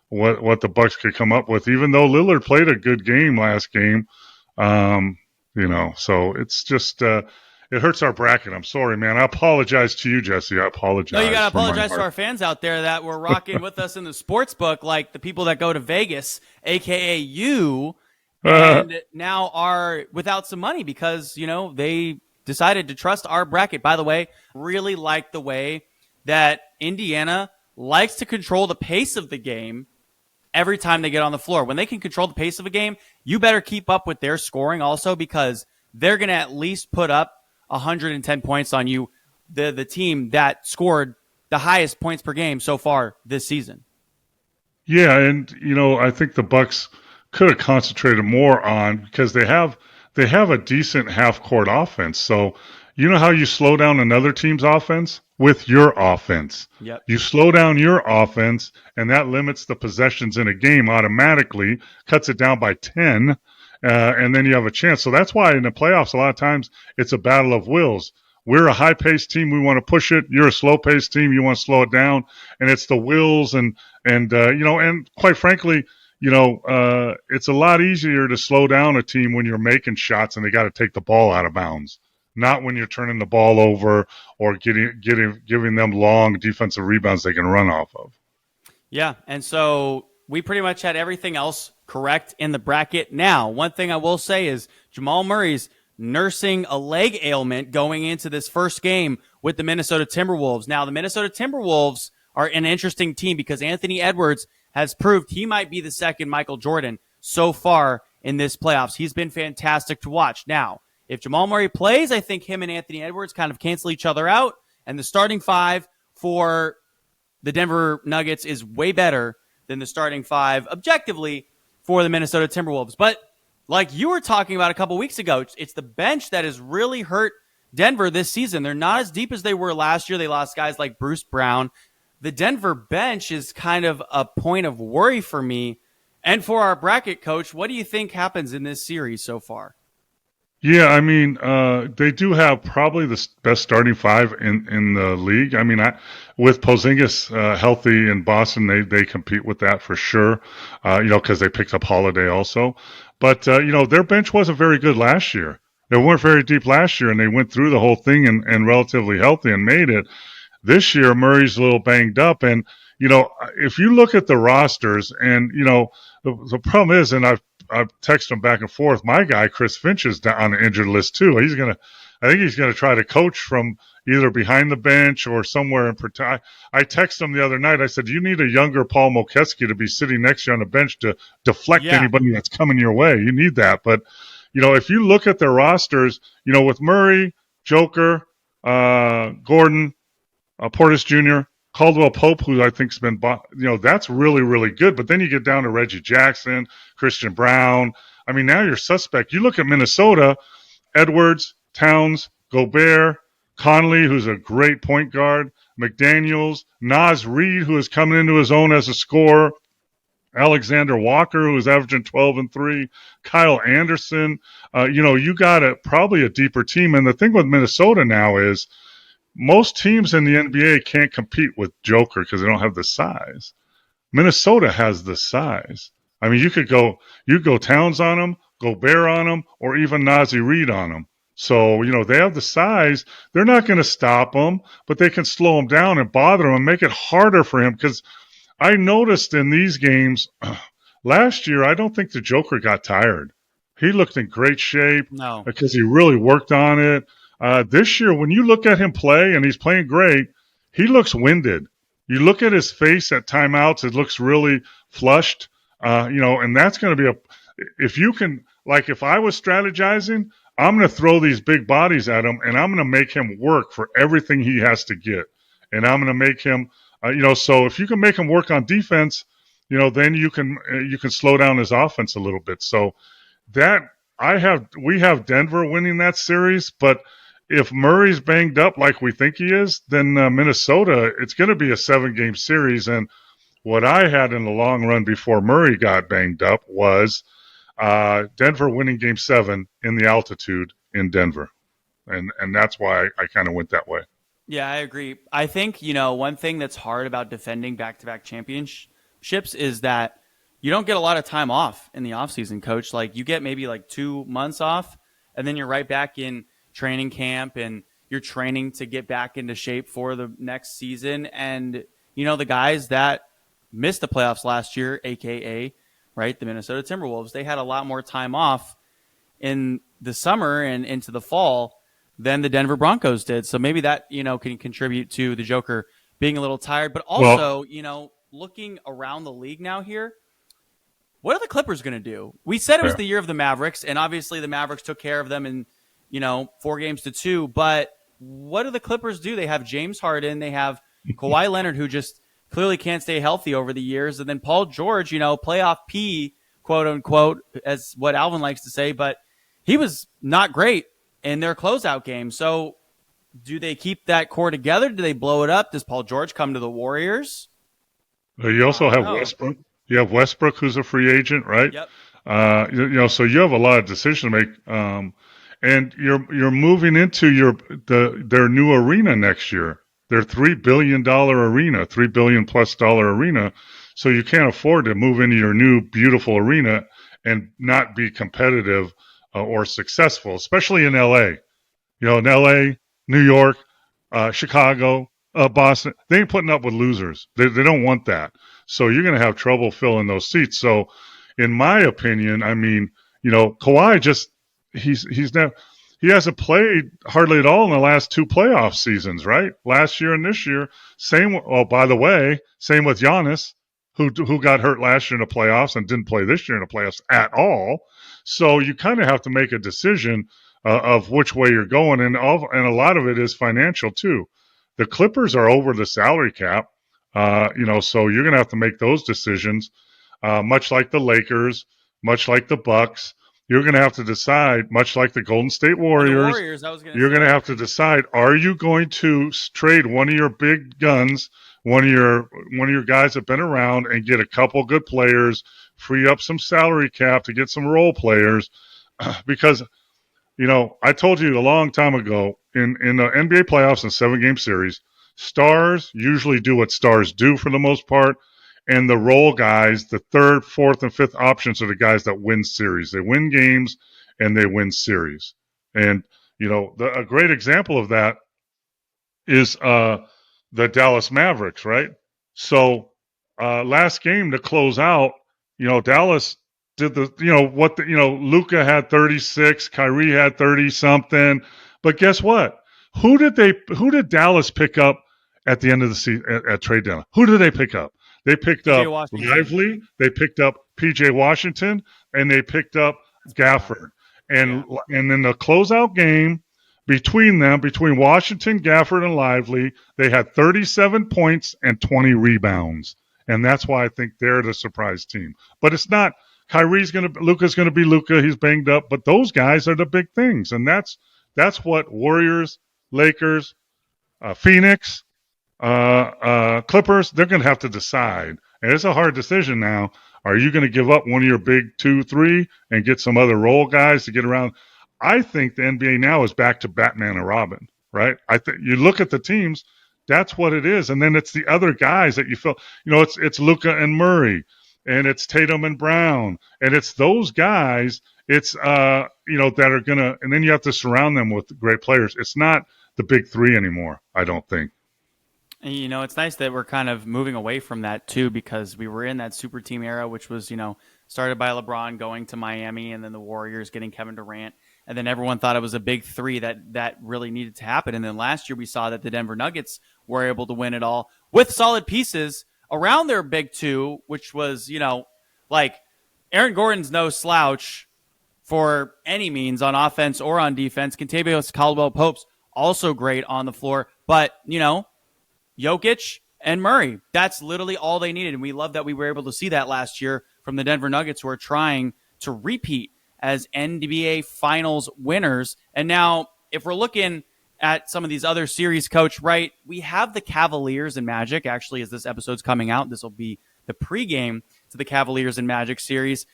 what the Bucks could come up with, even though Lillard played a good game last game. So it's just it hurts our bracket. I'm sorry, man. I apologize to you, Jesse. I apologize. No, you got to apologize to our fans out there that were rocking with us in the sports book, like the people that go to Vegas, a.k.a. you, and now are without some money because, they decided to trust our bracket. By the way, really like the way that Indiana likes to control the pace of the game every time they get on the floor. When they can control the pace of a game, you better keep up with their scoring also because they're going to at least put up 110 points on you, the team that scored the highest points per game so far this season. Yeah, and I think the Bucks could have concentrated more on because they have a decent half-court offense. So you know how you slow down another team's offense? With your offense. Yep. You slow down your offense, and that limits the possessions in a game automatically, cuts it down by 10, and then you have a chance. So that's why in the playoffs, a lot of times it's a battle of wills. We're a high-paced team. We want to push it. You're a slow-paced team. You want to slow it down. And it's the wills and quite frankly, it's a lot easier to slow down a team when you're making shots and they got to take the ball out of bounds. Not when you're turning the ball over or giving them long defensive rebounds they can run off of. Yeah, and so we pretty much had everything else correct in the bracket. Now, one thing I will say is Jamal Murray's nursing a leg ailment going into this first game with the Minnesota Timberwolves. Now, the Minnesota Timberwolves are an interesting team because Anthony Edwards has proved he might be the second Michael Jordan so far in this playoffs. He's been fantastic to watch. Now, if Jamal Murray plays, I think him and Anthony Edwards kind of cancel each other out, and the starting five for the Denver Nuggets is way better than the starting five, objectively, for the Minnesota Timberwolves. But like you were talking about a couple weeks ago, it's the bench that has really hurt Denver this season. They're not as deep as they were last year. They lost guys like Bruce Brown. The Denver bench is kind of a point of worry for me. And for our bracket coach, what do you think happens in this series so far? Yeah, I mean, they do have probably the best starting five in the league. I mean, with Porzingis healthy in Boston, they compete with that for sure, because they picked up Holiday also. But, their bench wasn't very good last year. They weren't very deep last year, and they went through the whole thing and relatively healthy and made it. This year, Murray's a little banged up. And, if you look at the rosters and, the problem is, and I've texted him back and forth. My guy, Chris Finch, is on the injured list too. I think he's gonna try to coach from either behind the bench or somewhere in protect. I texted him the other night. I said, "You need a younger Paul Mokeski to be sitting next to you on the bench to deflect anybody that's coming your way. You need that." But if you look at their rosters, with Murray, Joker, Gordon, Portis Jr., Caldwell Pope, who I think's been, that's really, really good. But then you get down to Reggie Jackson, Christian Brown. I mean, now you're suspect. You look at Minnesota, Edwards, Towns, Gobert, Conley, who's a great point guard, McDaniels, Naz Reid, who is coming into his own as a scorer, Alexander Walker, who is averaging 12 and 3, Kyle Anderson. You got probably a deeper team. And the thing with Minnesota now is, most teams in the NBA can't compete with Joker because they don't have the size. Minnesota has the size. I mean, you go Towns on him, go Bear on him, or even Nazi Reed on him. So, they have the size. They're not going to stop him, but they can slow him down and bother him and make it harder for him. Because I noticed in these games last year, I don't think the Joker got tired. He looked in great shape because he really worked on it. This year, when you look at him play, and he's playing great, he looks winded. You look at his face at timeouts, it looks really flushed. And that's going to be if you can, like, if I was strategizing, I'm going to throw these big bodies at him, and I'm going to make him work for everything he has to get. And I'm going to make him, so if you can make him work on defense, then you can slow down his offense a little bit. So we have Denver winning that series, but if Murray's banged up like we think he is, then Minnesota, it's going to be a 7-game series. And what I had in the long run before Murray got banged up was Denver winning Game 7 in the altitude in Denver. And that's why I kind of went that way. Yeah, I agree. I think, one thing that's hard about defending back-to-back championships is that you don't get a lot of time off in the offseason, Coach. Like, you get maybe like 2 months off, and then you're right back in training camp, and you're training to get back into shape for the next season. And, the guys that missed the playoffs last year, a.k.a., right, the Minnesota Timberwolves, they had a lot more time off in the summer and into the fall than the Denver Broncos did. So maybe that, can contribute to the Joker being a little tired. But also, looking around the league now here, what are the Clippers going to do? We said it was the year of the Mavericks, and obviously the Mavericks took care of them in, 4-2. But what do the Clippers do? They have James Harden. They have Kawhi Leonard, who just clearly can't stay healthy over the years. And then Paul George, playoff P, quote unquote, as what Alvin likes to say. But he was not great in their closeout game. So do they keep that core together? Do they blow it up? Does Paul George come to the Warriors? You also have Westbrook. You have Westbrook, who's a free agent, right? Yep. So you have a lot of decisions to make, and you're moving into their new arena next year. Their $3 billion arena, $3 billion plus arena. So you can't afford to move into your new beautiful arena and not be competitive or successful, especially in LA. In LA, New York, Chicago, Boston, they ain't putting up with losers. They don't want that. So you're going to have trouble filling those seats. So in my opinion, I mean, Kawhi he hasn't played hardly at all in the last 2 playoff seasons, right? Last year and this year. By the way, same with Giannis, who got hurt last year in the playoffs and didn't play this year in the playoffs at all. So you kind of have to make a decision of which way you're going, and a lot of it is financial too. The Clippers are over the salary cap, so you're going to have to make those decisions, much like the Lakers, much like the Bucks. You're going to have to decide, much like the Golden State Warriors. You're going to have to decide: are you going to trade one of your big guns, one of your guys that've been around, and get a couple good players, free up some salary cap to get some role players? Because I told you a long time ago, in the NBA playoffs and 7-game series, stars usually do what stars do for the most part. And the role guys, the 3rd, 4th, and 5th options are the guys that win series. They win games and they win series. And, a great example of that is the Dallas Mavericks, right? So last game to close out, Dallas did Luka had 36, Kyrie had 30 something. But guess what? Who did Dallas pick up at the end of the season at trade deadline? Who did they pick up? They picked up Lively, they picked up P.J. Washington, and they picked up Gafford. And in the closeout game between Washington, Gafford, and Lively, they had 37 points and 20 rebounds. And that's why I think they're the surprise team. But it's not Luka's going to be Luka. He's banged up. But those guys are the big things. And that's what Warriors, Lakers, Phoenix, Clippers, they're going to have to decide. And it's a hard decision now. Are you going to give up one of your big 2, 3 and get some other role guys to get around? I think the NBA now is back to Batman and Robin, right? I think you look at the teams, that's what it is. And then it's the other guys that you feel, it's Luka and Murray. and it's Tatum and Brown, and it's those guys. It's that are gonna, and then you have to surround them with great players. It's not the big three anymore. I don't think. And, it's nice that we're kind of moving away from that too, because we were in that super team era, which was, started by LeBron going to Miami and then the Warriors getting Kevin Durant. And then everyone thought it was a big three that really needed to happen. And then last year we saw that the Denver Nuggets were able to win it all with solid pieces around their big two, which was, like Aaron Gordon's no slouch for any means on offense or on defense. Kentavious Caldwell-Pope's also great on the floor. But, Jokic and Murray, that's literally all they needed. And we love that we were able to see that last year from the Denver Nuggets, who are trying to repeat as NBA Finals winners. And now, if we're looking at some of these other series, Coach, right, we have the Cavaliers and Magic. Actually, as this episode's coming out, this will be the pregame to the Cavaliers and Magic series.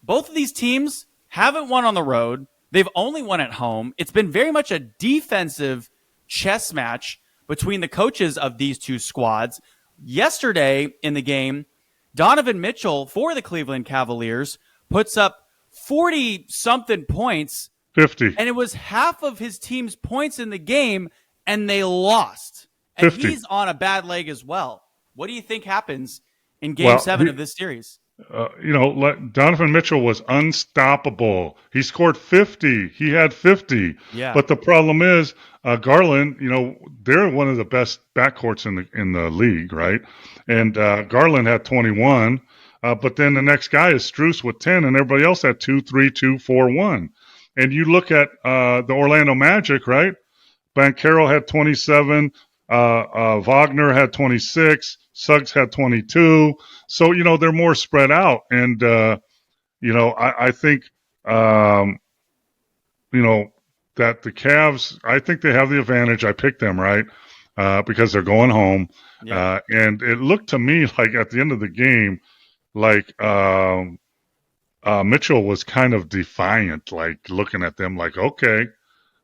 Both of these teams haven't won on the road. They've only won at home. It's been very much a defensive chess match between the coaches of these two squads. Yesterday in the game, Donovan Mitchell for the Cleveland Cavaliers puts up 40-something points. 50. And it was half of his team's points in the game, and they lost. And 50. he's on a bad leg as well. What do you think happens in Game 7 of this series? Donovan Mitchell was unstoppable. He scored 50. He had 50. Yeah. But the problem is, Garland, they're one of the best backcourts in the league, right? And Garland had 21. But then the next guy is Strus with 10, and everybody else had 2, 3, 2, 4, 1. And you look at the Orlando Magic, right? Banchero had 27. Wagner had 26. Suggs had 22. So, they're more spread out. And, I think, that the Cavs, I think they have the advantage. I picked them, right? Because they're going home. Yeah. And it looked to me like at the end of the game, like Mitchell was kind of defiant, like looking at them like, okay,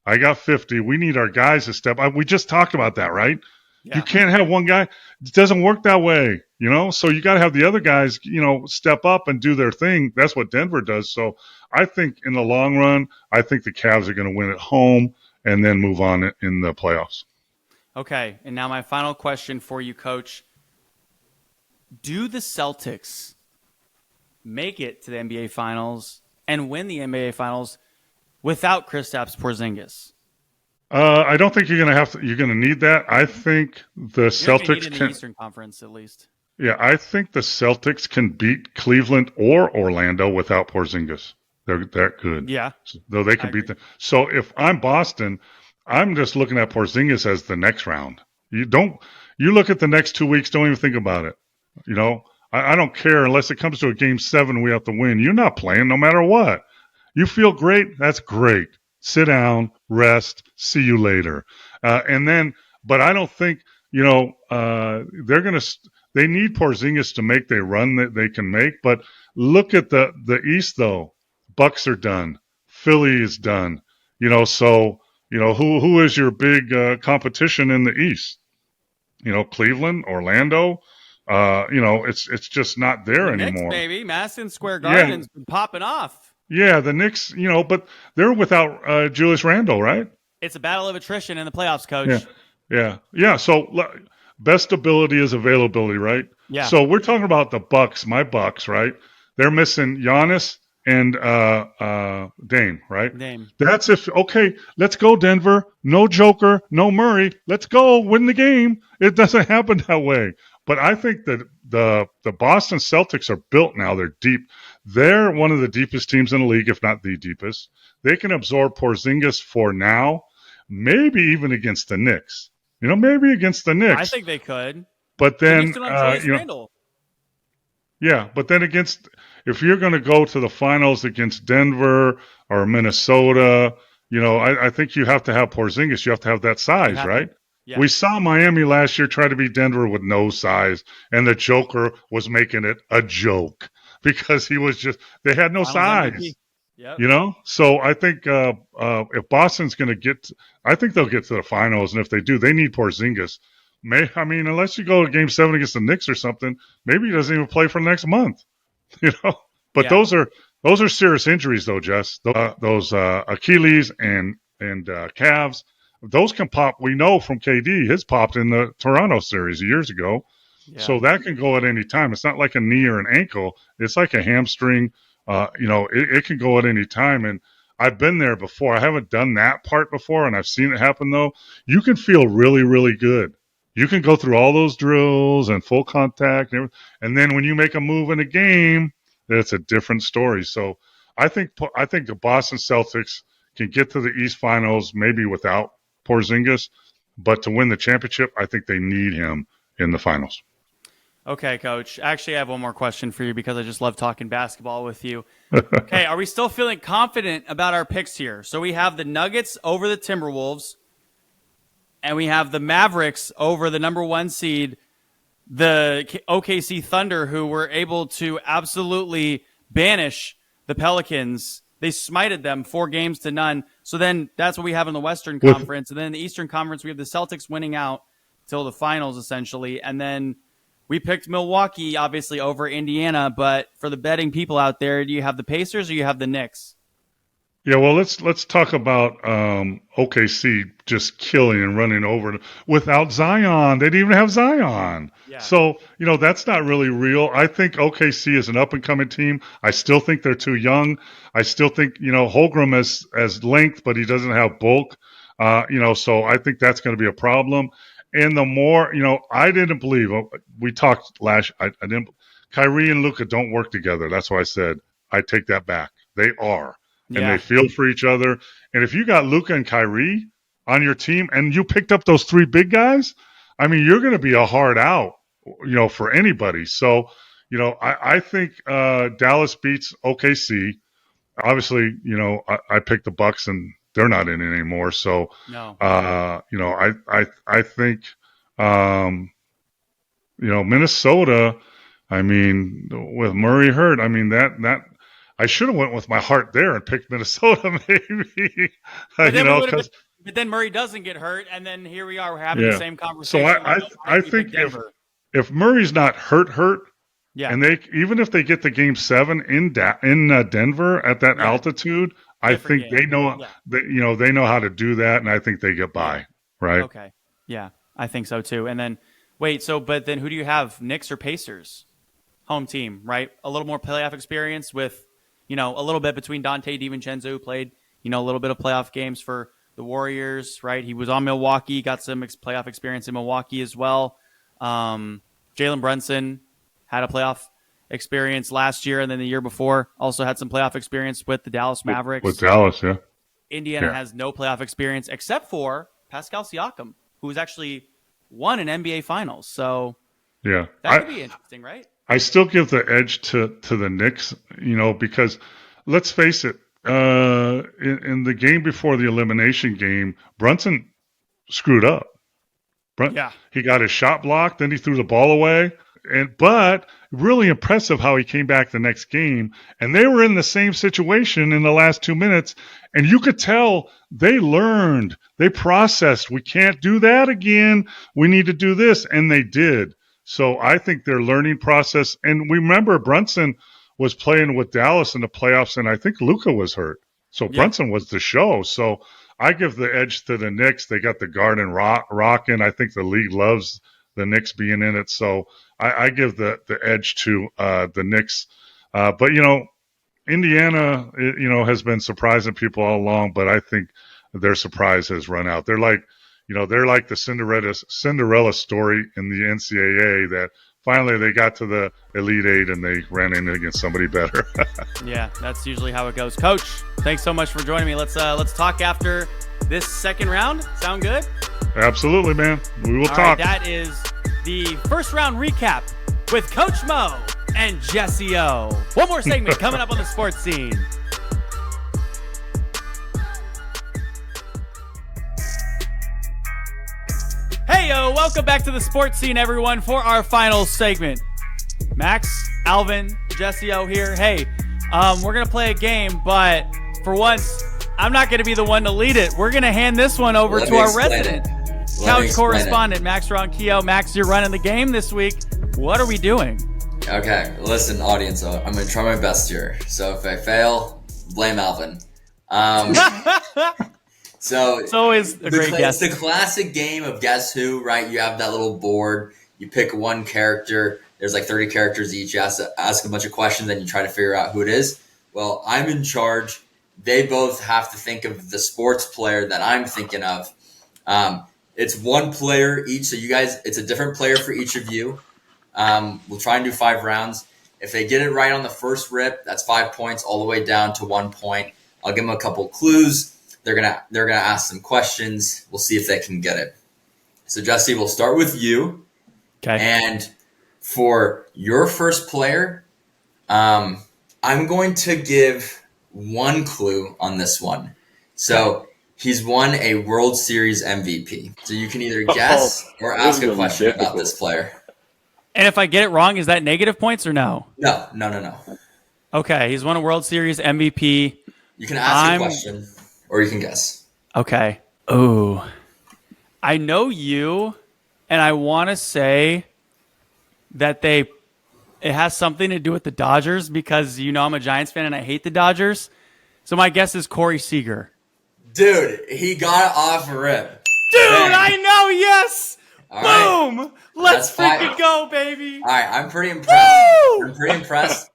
I got 50. We need our guys to step up. We just talked about that, right? Yeah. You can't have one guy. It doesn't work that way, so you got to have the other guys, step up and do their thing. That's what Denver does. So I think in the long run, I think the Cavs are going to win at home and then move on in the playoffs. Okay. And now my final question for you, Coach. Do the Celtics make it to the NBA Finals and win the NBA Finals without Kristaps Porzingis? I don't think you're going to need that. I think the Celtics in the Eastern Conference at least. Yeah, I think the Celtics can beat Cleveland or Orlando without Porzingis. They're that good. Yeah. Though they can beat them. So if I'm Boston, I'm just looking at Porzingis as the next round. You look at the next 2 weeks, don't even think about it. I don't care unless it comes to a game 7, we have to win. You're not playing no matter what. You feel great? That's great. Sit down, rest, see you later. But I don't think, they need Porzingis to make the run that they can make. But look at the East, though. Bucks are done. Philly is done. So, who is your big competition in the East? Cleveland, Orlando. It's just not there anymore. Knicks, baby. Madison Square Garden's been popping off. Yeah, the Knicks, but they're without Julius Randle, right? It's a battle of attrition in the playoffs, Coach. Yeah. So best ability is availability, right? Yeah. So we're talking about the Bucks, my Bucks, right? They're missing Giannis and Dame, right? Dame. That's okay, let's go, Denver. No Joker, no Murray. Let's go win the game. It doesn't happen that way. But I think that the Boston Celtics are built now. They're deep. They're one of the deepest teams in the league, if not the deepest. They can absorb Porzingis for now, maybe even against the Knicks. Maybe against the Knicks. I think they could. But then, yeah, but then if you're going to go to the finals against Denver or Minnesota, I think you have to have Porzingis. You have to have that size, right? Yeah. We saw Miami last year try to beat Denver with no size, and the Joker was making it a joke because they had no size. Yep. So I think if Boston's going to I think they'll get to the finals, and if they do, they need Porzingis. I mean, unless you go to Game 7 against the Knicks or something, maybe he doesn't even play for the next month. You know, but Yeah. those are serious injuries, though, Jess. Those Achilles and calves, those can pop. We know from KD, his popped in the Toronto series years ago. Yeah. So that can go at any time. It's not like a knee or an ankle. It's like a hamstring. It can go at any time. And I've been there before. I haven't done that part before, and I've seen it happen, though. You can feel really, really good. You can go through all those drills and full contact, and then when you make a move in a game, it's a different story. So I think the Boston Celtics can get to the East Finals maybe without Porzingis, but to win the championship, I think they need him in the finals. Okay, Coach. Actually, I have one more question for you because I just love talking basketball with you. Okay, are we still feeling confident about our picks here? So we have the Nuggets over the Timberwolves, and we have the Mavericks over the number 1 seed, the OKC Thunder, who were able to absolutely banish the Pelicans. They smited them 4-0. So then that's what we have in the Western Conference. And then in the Eastern Conference, we have the Celtics winning out till the finals, essentially. And then we picked Milwaukee, obviously, over Indiana. But for the betting people out there, do you have the Pacers or you have the Knicks? Yeah, well, let's talk about OKC just killing and running over without Zion. They didn't even have Zion. Yeah. So, that's not really real. I think OKC is an up-and-coming team. I still think they're too young. I still think, Holmgren has length, but he doesn't have bulk. So I think that's going to be a problem. And the more, I didn't believe, we talked I didn't, Kyrie and Luka don't work together. That's why I said, I take that back. They are. And they feel for each other. And if you got Luka and Kyrie on your team and you picked up those 3 big guys, I mean, you're going to be a hard out, for anybody. So, I think Dallas beats OKC. Obviously, I picked the Bucks and they're not in it anymore. So, No. I think, Minnesota, I mean, with Murray hurt, I mean, that I should have went with my heart there and picked Minnesota, maybe. But then Murray doesn't get hurt, and then here we are. We're having the same conversation. So I think if Murray's not hurt, and even if they get to Game 7 in Denver at that altitude, I think they know they know how to do that, and I think they get by. Right? Okay. Yeah, I think so too. And then but then who do you have? Knicks or Pacers? Home team, right? A little more playoff experience with. A little bit between Dante DiVincenzo, who played, a little bit of playoff games for the Warriors, right? He was on Milwaukee, got some playoff experience in Milwaukee as well. Jalen Brunson had a playoff experience last year, and then the year before also had some playoff experience with the Dallas Mavericks. With Dallas, yeah. Indiana has no playoff experience except for Pascal Siakam, who's actually won an NBA Finals. So that could be interesting, right? I still give the edge to the Knicks, because let's face it, in the game before the elimination game, Brunson screwed up. He got his shot blocked, then he threw the ball away. But really impressive how he came back the next game. And they were in the same situation in the last 2 minutes. And you could tell they learned, they processed. We can't do that again. We need to do this. And they did. So I think their learning process, and we remember Brunson was playing with Dallas in the playoffs, and I think Luka was hurt. So Brunson was the show. So I give the edge to the Knicks. They got the Garden rocking. I think the league loves the Knicks being in it. So I give the edge to the Knicks. But, Indiana, has been surprising people all along, but I think their surprise has run out. They're like the Cinderella story in the NCAA that finally they got to the Elite Eight and they ran in against somebody better. Yeah, that's usually how it goes. Coach, thanks so much for joining me. Let's talk after this second round. Sound good? Absolutely, man. We will talk. Right, that is the first round recap with Coach Mo and Jesse Ough. One more segment coming up on the sports scene. Hey, yo, welcome back to the sports scene, everyone, for our final segment. Max, Alvin, Jesse Ough here. Hey, we're going to play a game, but for once, I'm not going to be the one to lead it. We're going to hand this one over to our resident Couch correspondent Max Ronquillo. Max, you're running the game this week. What are we doing? Okay, listen, audience. I'm gonna try my best here. So if I fail, blame Alvin. So It's always a great guess. It's the classic game of Guess Who, right? You have that little board. You pick one character. There's like 30 characters each. You have to ask a bunch of questions, and you try to figure out who it is. Well, I'm in charge. They both have to think of the sports player that I'm thinking of. It's one player each, so you guys, it's a different player for each of you. We'll try and do 5 rounds. If they get it right on the first rip, that's 5 points, all the way down to 1 point. I'll give them a couple clues. They're gonna ask some questions. We'll see if they can get it. So Jesse, we'll start with you. Okay. And for your first player, I'm going to give 1 clue on this one. So he's won a World Series MVP. So you can either guess or ask a question about this player. And if I get it wrong, is that negative points or no? No. Okay, he's won a World Series MVP. You can ask a question or you can guess. Okay. Oh, I know you, and I want to say that it has something to do with the Dodgers because I'm a Giants fan and I hate the Dodgers. So my guess is Corey Seager. Dude, he got it off a rip. Dude, I know, yes! All Boom! right. Let's That's freaking go, baby! All right, I'm pretty impressed.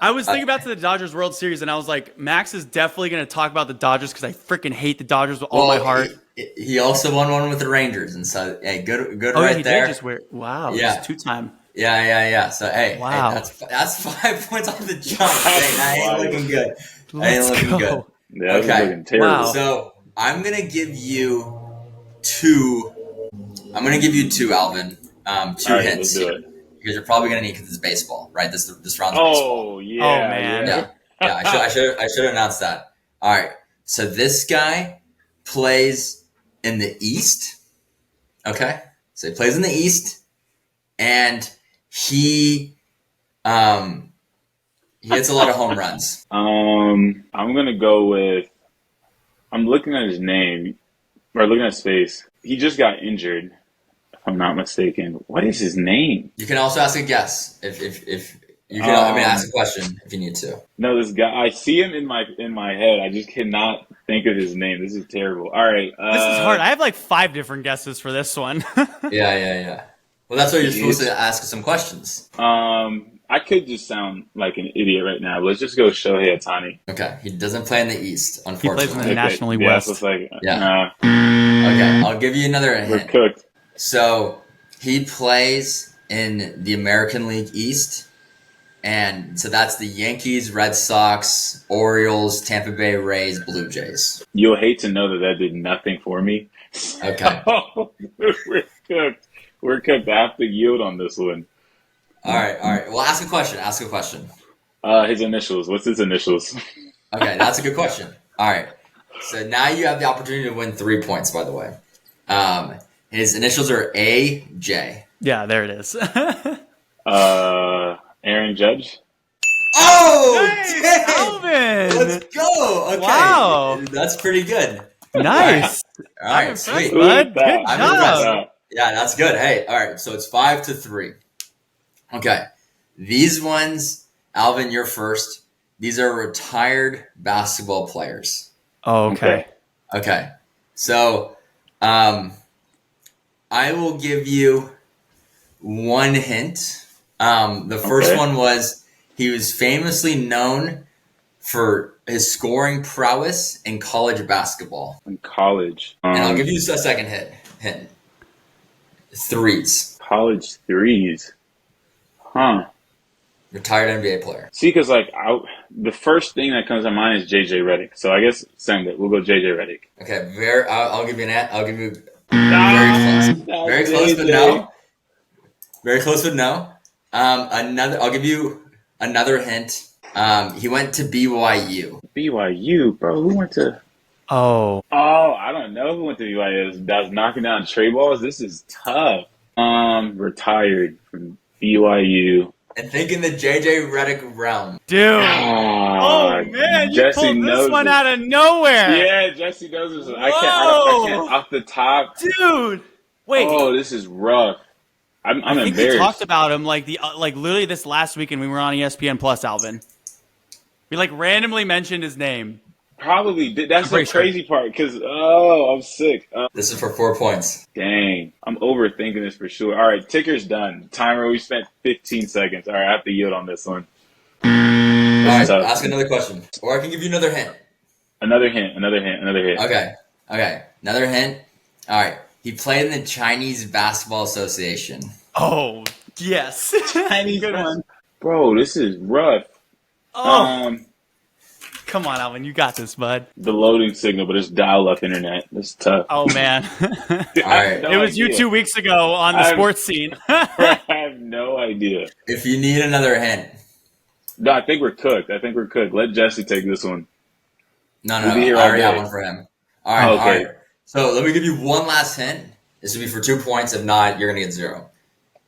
I was thinking about to the Dodgers World Series, and I was like, Max is definitely going to talk about the Dodgers because I freaking hate the Dodgers with all my heart. He also won one with the Rangers, and so hey, good Oh, right he there. did just wear. Wow, Yeah. Just 2-time. Yeah. So hey, Wow. that's 5 points off the jump. Hey, I ain't looking good. Let's go. Yeah, okay. Looking terrible. Wow. So I'm gonna give you 2. I'm gonna give you 2, Alvin. 2 right, hints let's do it. because you're probably gonna need because it's baseball, right? This round's baseball. Oh yeah. Oh, man. Yeah. I should have announced that. All right. So this guy plays in the East. Okay. So he plays in the East, and he hits a lot of home runs. I'm gonna go with. I'm looking at his name, or looking at his face. He just got injured, if I'm not mistaken. What is his name? You can also ask a guess if you can. Ask a question if you need to. No, this guy. I see him in my head. I just cannot think of his name. This is terrible. All right. This is hard. I have like 5 different guesses for this one. Yeah. Well, that's why you're supposed to ask some questions. I could just sound like an idiot right now. But let's just go Shohei Ohtani. Okay. He doesn't play in the East, He unfortunately. plays in the National League Yeah, West. so it's like, Yeah. Okay. I'll give you another we're hint. cooked. So he plays in the American League East, and so that's the Yankees, Red Sox, Orioles, Tampa Bay Rays, Blue Jays. You'll hate to know that did nothing for me. Okay. We're cooked. We're cooked. I have to yield on this one. All right. Well, ask a question. His initials. What's his initials? Okay, that's a good question. All right. So now you have the opportunity to win 3 points, by the way. His initials are AJ. Yeah, there it is. Aaron Judge. Oh, Nice, dang! Alvin! Let's go. Okay. Wow. That's pretty good. Nice. All right, I'm sweet. impressed, bud. Good I'm job. impressed. Yeah, that's good. Hey, all right. So it's 5-3. Okay. These ones, Alvin, you're first. These are retired basketball players. Oh, okay. Okay. So, I will give you 1 hint. The first one was he was famously known for his scoring prowess in college basketball. In college. And I'll give you a second hint. Threes. College threes. Huh. Retired NBA player. See, because the first thing that comes to mind is JJ Redick. So I guess send it. We'll go JJ Redick. Okay, I'll give you I'll give you very close, JJ. but no. Very close, but no. I'll give you another hint. He went to BYU. BYU, bro. Who went to? Oh, I don't know who went to BYU. That was knocking down tray balls. This is tough. Retired from BYU. And think in the JJ Redick realm. Dude. Oh, man. You Jesse pulled this knows one it. out of nowhere. Yeah, Jesse knows this. I can't off the top. Dude. Wait. Oh, this is rough. I'm I think embarrassed. we talked about him like literally this last weekend we were on ESPN Plus, Alvin. We like randomly mentioned his name. Probably. That's the sure. crazy part because, I'm sick. This is for 4 points. Dang. I'm overthinking this for sure. All right, ticker's done. Timer, we spent 15 seconds. All right, I have to yield on this one. All right, tough. ask another question. Or I can give you another hint. Another hint. Okay. Another hint. All right. He played in the Chinese Basketball Association. Oh, yes. Good one. Bro, this is rough. Oh. Come on, Alvin. You got this, bud. The loading signal, but it's dial-up internet. It's tough. Oh, man. Dude, All right. It was you 2 weeks ago on the sports scene. I have no idea. If you need another hint. No, I think we're cooked. Let Jesse take this one. No. We'll be I here all already day. have one for him. All right. Okay. All right. So let me give you one last hint. This will be for 2 points. If not, you're going to get 0.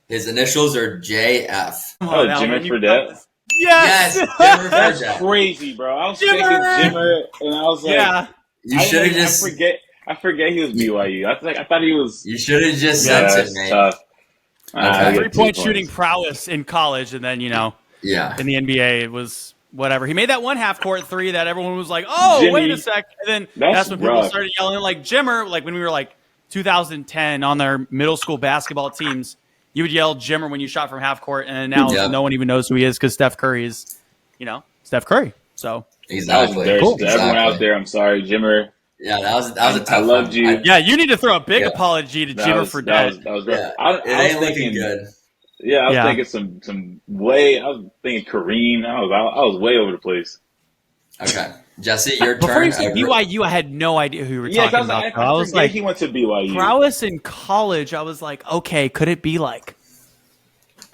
His initials are JF. Oh, Jimmer Fredette? Yes! Jimmer That's Fredette. crazy, bro. I was thinking Jimmer, and I was like, Yeah. You should have just. I forget he was BYU. I thought he was. You should have just Yeah, sent it, that's man. tough. Okay. 3-point shooting prowess in college, and then, Yeah. in the NBA, it was whatever. He made that one half-court three that everyone was like, oh, Jimmy, wait a sec. And then that's when people rough. started yelling, like Jimmer, like when we were like 2010 on their middle school basketball teams, you would yell Jimmer when you shot from half-court, and now no one even knows who he is because Steph Curry is, Steph Curry. So Exactly. To everyone out there, I'm sorry, Jimmer. Yeah, that was a tough I loved one. you. yeah, you need to throw a big apology to Jimmer for That was rough. Yeah, I it was ain't looking thinking good. Yeah, I was Yeah. thinking I was thinking Kareem. I was way over the place. Okay. Jesse, your Before turn. you said BYU, I had no idea who you were talking about. I was like, he went to BYU. prowess in college. I was like, okay, could it be like,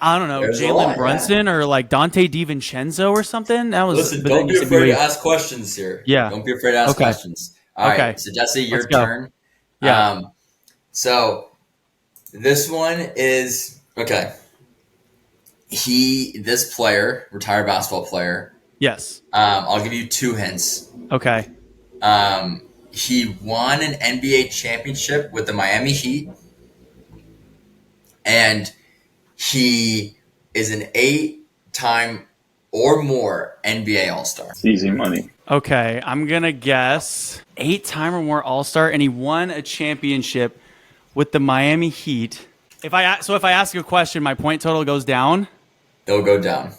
I don't know, There's a lot, Jalen Brunson or like Dante DiVincenzo or something? That was. Listen, but don't then be you said afraid BYU. to ask questions here. Yeah. Don't be afraid to ask Okay. questions. All right. Okay. So, Jesse, your Let's go. turn. Yeah. So, this one is, okay. This player, retired basketball player, Yes. I'll give you 2 hints. Okay. He won an NBA championship with the Miami Heat, and he is an 8-time or more NBA All-Star. It's easy money. Okay. I'm gonna guess 8-time or more All-Star, and he won a championship with the Miami Heat. If I ask you a question, my point total goes down. It'll go down.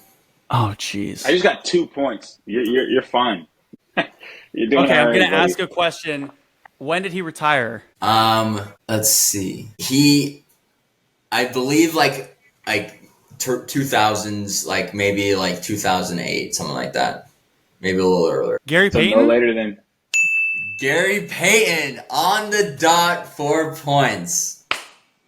Oh, jeez. I just got 2 points. You're fine. You're doing Okay, all I'm right, gonna buddy. ask a question. When did he retire? Let's see. I believe like 2000s, like maybe like 2008, something like that. Maybe a little earlier. Gary So Payton? no later than. Gary Payton on the dot, 4 points.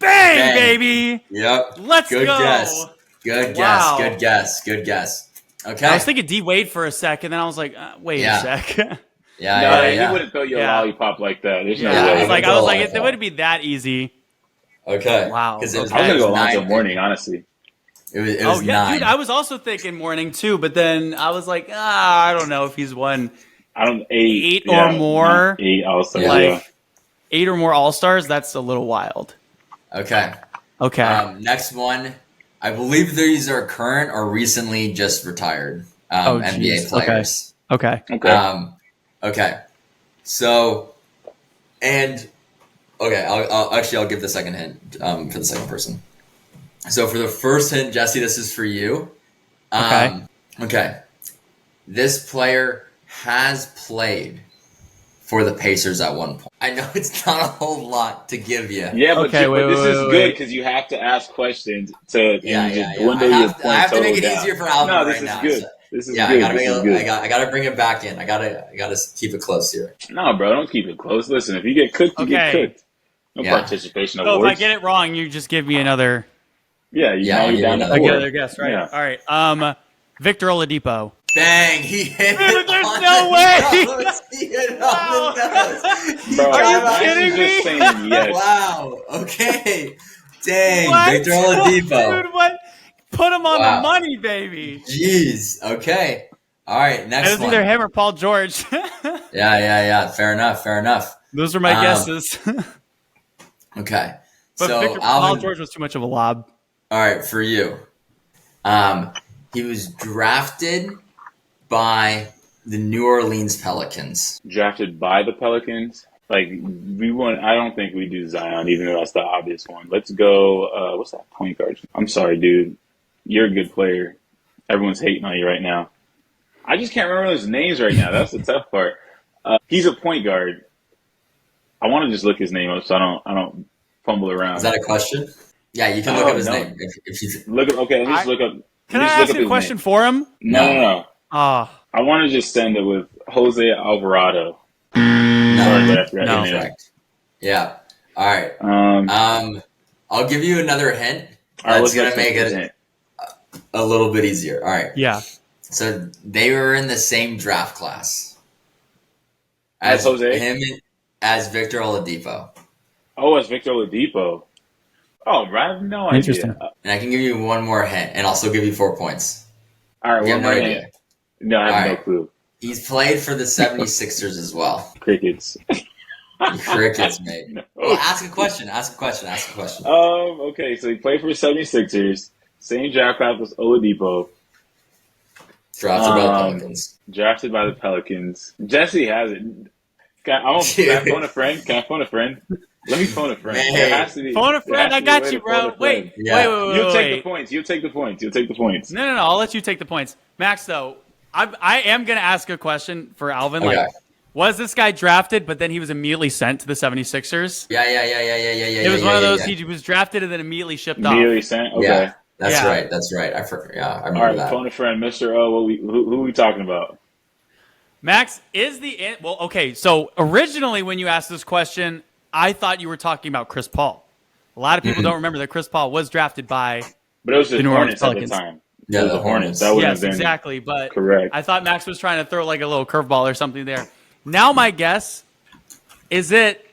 Bang, Bang. baby! Yep. Let's Good go. guess. Good Wow. guess. Okay. I was thinking D Wade for a second, then I was like, wait a sec. Yeah. He wouldn't throw you a Yeah. lollipop like that. There's no Yeah, way. I was like, Lollipop. it wouldn't be that easy. Okay. Wow. 'Cause it was, Okay. I was gonna go it was Alonzo 9. Mourning, honestly. It was Oh yeah, 9. dude, I was also thinking morning too, but then I was like, I don't know if he's won I don't 8 yeah, or more. 8 also. Yeah. Yeah. Like 8 or more All Stars. That's a little wild. Okay. Okay. Next one. I believe these are current or recently just retired NBA geez. players. Okay. Okay. Okay. So, I'll give the second hint for the second person. So for the first hint, Jesse, this is for you. Okay. This player has played for the Pacers at one point. I know it's not a whole lot to give you. Yeah, but, Okay, but this is wait. good because you have to ask questions to just dwindle I your have, point I have to total make it down. easier for Alvin No, right this is now. good. So, This is yeah, good. I gotta bring it back in. I gotta keep it close here. No, bro, don't keep it close. Listen, if you get cooked, you get Okay. cooked. No Yeah. participation So awards. if I get it wrong, you just give me another. yeah, I'll you're give you down to another. 4. Another guess, right? Yeah. All right. Victor Oladipo. Bang! He hit Dude, it there's on no the way! nose. He hit it on the nose. Bro, Are you I'm actually kidding me? just saying yes. Wow. Okay. Dang. What? Victor Oladipo. Dude, what? Put him on Wow. the money, baby. Jeez. Okay. All right. It Next was one. either him or Paul George. Yeah. Fair enough. Those are my guesses. Okay. But So Victor, Paul Alvin, George was too much of a lob. all right, for you. He was drafted by the New Orleans Pelicans. Drafted by the Pelicans. Like, I don't think we do Zion, even though that's the obvious one. Let's go, what's that point guard? I'm sorry, dude. You're a good player. Everyone's hating on you right now. I just can't remember those names right now. That's the tough part. He's a point guard. I want to just look his name up so I don't fumble around. Is that a question? Yeah, you can look up his name. If you Look up. Okay, let me just look up. Can I ask you a question for him? No. Oh, I want to just send it with Jose Alvarado. no, No. correct. Yeah. All right. I'll give you another hint. That's gonna make it a little bit easier. All right. yeah. So they were in the same draft class As Jose? As Victor Oladipo. Oh, it's Victor Oladipo. Oh, I have no idea. Interesting. And I can give you one more hint, and I'll still give you 4 points. All right, You one have no more idea. hint. No, I have All no right. clue. He's played for the 76ers as well. Crickets. Crickets, mate. No. Well, ask a question. Okay, so he played for the 76ers. Same draft class as Oladipo. Drafted by the Pelicans. Drafted by the Pelicans. Jesse has it. Can I phone a friend? Let me phone a friend. Man. There has to be, Phone a friend. I got you, bro. Wait. Yeah. Wait. You take the points. You take the points. No. I'll let you take the points. Max, though, I am going to ask a question for Alvin. Okay. Like, was this guy drafted, but then he was immediately sent to the 76ers? Yeah. It was one of those, he was drafted and then immediately shipped off. Immediately sent? Okay. Yeah, that's Yeah. right. That's right. I forgot. Yeah, I All remember right, that. phone a friend. Mr. O, who are we talking about? Max, well, okay, so originally when you asked this question, I thought you were talking about Chris Paul. A lot of people don't remember that Chris Paul was drafted by But it was the The New Orleans Hornets at the Pelicans. time. Yeah, It was the the Hornets. Hornets. That would yes, have been exactly. But correct. I thought Max was trying to throw like a little curveball or something there. Now my guess is it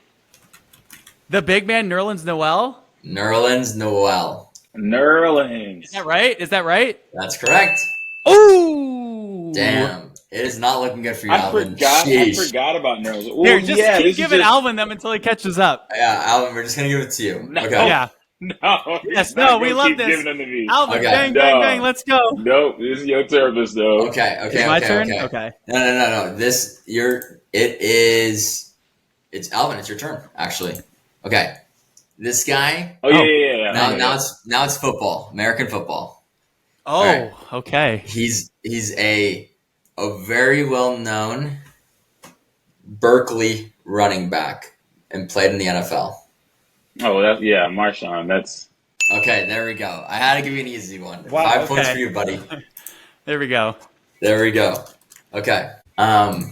the big man Nerlens Noel? Nerlens Noel. Nerlens. Is that right? That's correct. Ooh! Damn. It is not looking good for you, I Alvin. forgot Sheesh. about Nerlens. Ooh, Here, just yeah, keep this is giving just- Alvin them until he catches up. Yeah, Alvin, we're just going to give it to you. No. Okay. Yeah. No. Yes, he's not no, we gonna love keep this. giving them to me. Alvin, Okay. bang, No. bang, let's go. Nope, this is your service, though. Okay. It's my turn? Okay. No. It's Alvin. It's your turn, actually. Okay. This guy. Oh, yeah. Now it's football, American football. Oh, right. okay. He's a very well known Berkeley running back and played in the NFL. Oh, Marshawn. That's Okay, there we go. I had to give you an easy one. Wow, 5 points okay. for you, buddy. There we go. There we go. Okay. All right,